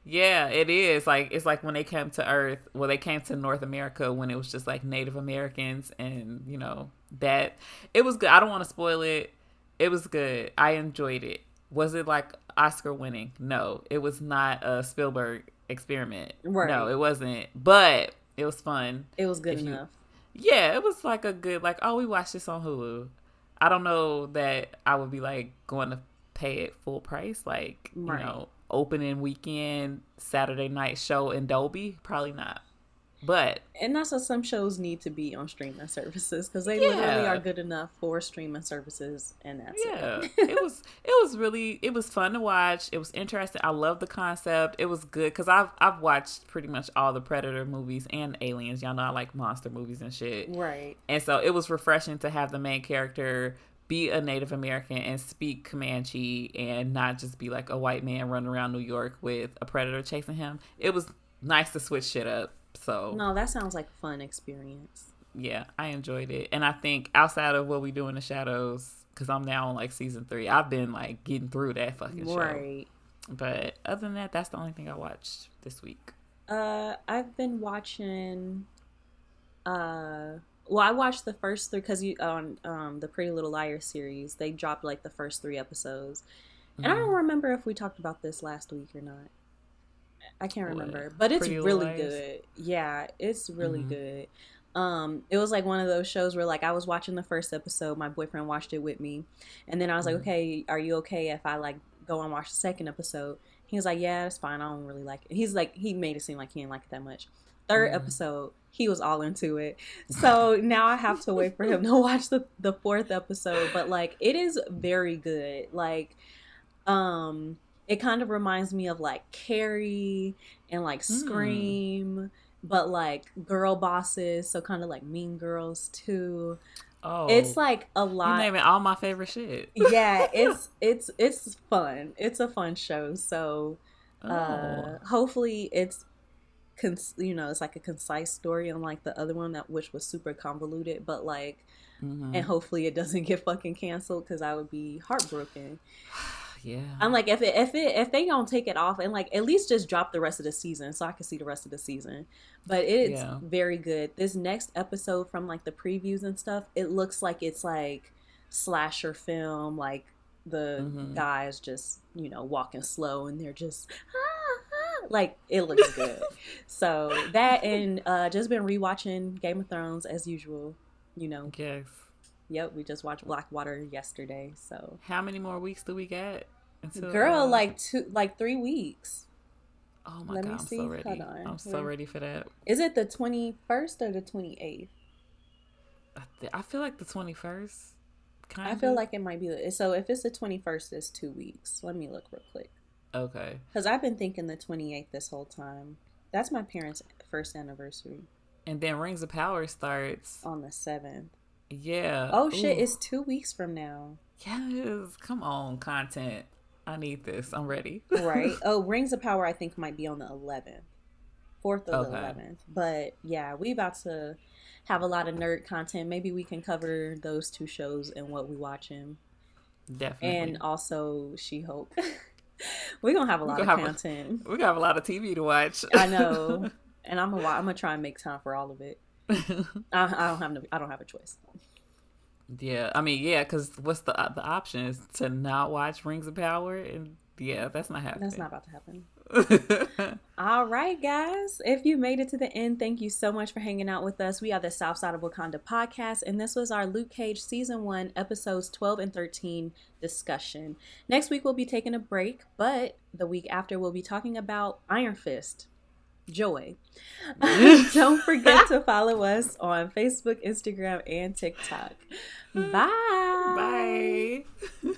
Yeah, it is. Like, it's like when they came to Earth, well, they came to North America when it was just like Native Americans, and you know that it was good. I don't want to spoil it. It was good. I enjoyed it. Was it like Oscar winning? No, it was not a Spielberg experiment. Right. No, it wasn't. But it was fun. It was good enough. Yeah, it was like a good, like, oh, we watched this on Hulu. I don't know that I would be like going to pay it full price, like, right. You know, opening weekend Saturday night show in Dolby. Probably not. But and that's what some shows need to be on streaming services, because they literally are good enough for streaming services, and that's it. it was fun to watch. It was interesting. I love the concept. It was good because I've watched pretty much all the Predator movies and Aliens. Y'all know I like monster movies and shit. Right. And so it was refreshing to have the main character be a Native American and speak Comanche and not just be like a white man running around New York with a predator chasing him. It was nice to switch shit up. So no, that sounds like a fun experience. Yeah, I enjoyed it. And I think outside of What We Do in the Shadows, because I'm now on like season 3, I've been like getting through that fucking show. Right. But other than that, that's the only thing I watched this week. I've been watching well, I watched the first 3 because on the Pretty Little Liars series, they dropped like the first 3 episodes. And I don't remember if we talked about this last week or not. I can't remember, but it's really good. Yeah, it's really good. It was like one of those shows where like I was watching the first episode, my boyfriend watched it with me, and then I was like, okay, are you okay if I like go and watch the second episode? He was like, yeah, that's fine. I don't really like it. He's like, he made it seem like he didn't like it that much. Third episode, he was all into it. So now I have to wait for him to watch the 4th episode. But like, it is very good. Like, it kind of reminds me of like Carrie and like Scream, but like girl bosses. So kind of like Mean Girls too. Oh, it's like a lot. You naming all my favorite shit. Yeah, it's fun. It's a fun show. So hopefully it's it's like a concise story, unlike the other one which was super convoluted. But like, and hopefully it doesn't get fucking canceled, because I would be heartbroken. Yeah, I'm like, if they don't take it off and like at least just drop the rest of the season so I can see the rest of the season. But it's very good. This next episode, from like the previews and stuff, it looks like it's like slasher film, like the guys just walking slow and they're just like, it looks good. So that, and just been rewatching Game of Thrones as usual. Yes. Yep, we just watched Blackwater yesterday. So how many more weeks do we get? Girl, like 3 weeks. Oh my God, I'm so ready. Hold on. I'm so ready for that. Is it the 21st or the 28th? I feel like the 21st. I feel like it might be. So if it's the 21st, it's 2 weeks. Let me look real quick. Okay. Because I've been thinking the 28th this whole time. That's my parents' first anniversary. And then Rings of Power starts on the 7th. Yeah. Oh shit, it's 2 weeks from now. Yes. Come on, content. I need this. I'm ready. Right. Oh, Rings of Power I think might be on the 11th. 4th or the 11th. But yeah, we about to have a lot of nerd content. Maybe we can cover those 2 shows and what we watching. Definitely. And also She-Hulk. We're going to have a lot of content. We're going to have a lot of TV to watch. I know. And I'm gonna try and make time for all of it. I don't have a choice. Yeah, I mean, yeah, because what's the option is to not watch Rings of Power, and yeah, that's not happening. That's not about to happen. All right, guys. If you made it to the end, thank you so much for hanging out with us. We are the South Side of Wakanda podcast, and this was our Luke Cage season 1, episodes 12 and 13 discussion. Next week, we'll be taking a break, but the week after, we'll be talking about Iron Fist. Joy. Don't forget to follow us on Facebook, Instagram, and TikTok. Bye. Bye.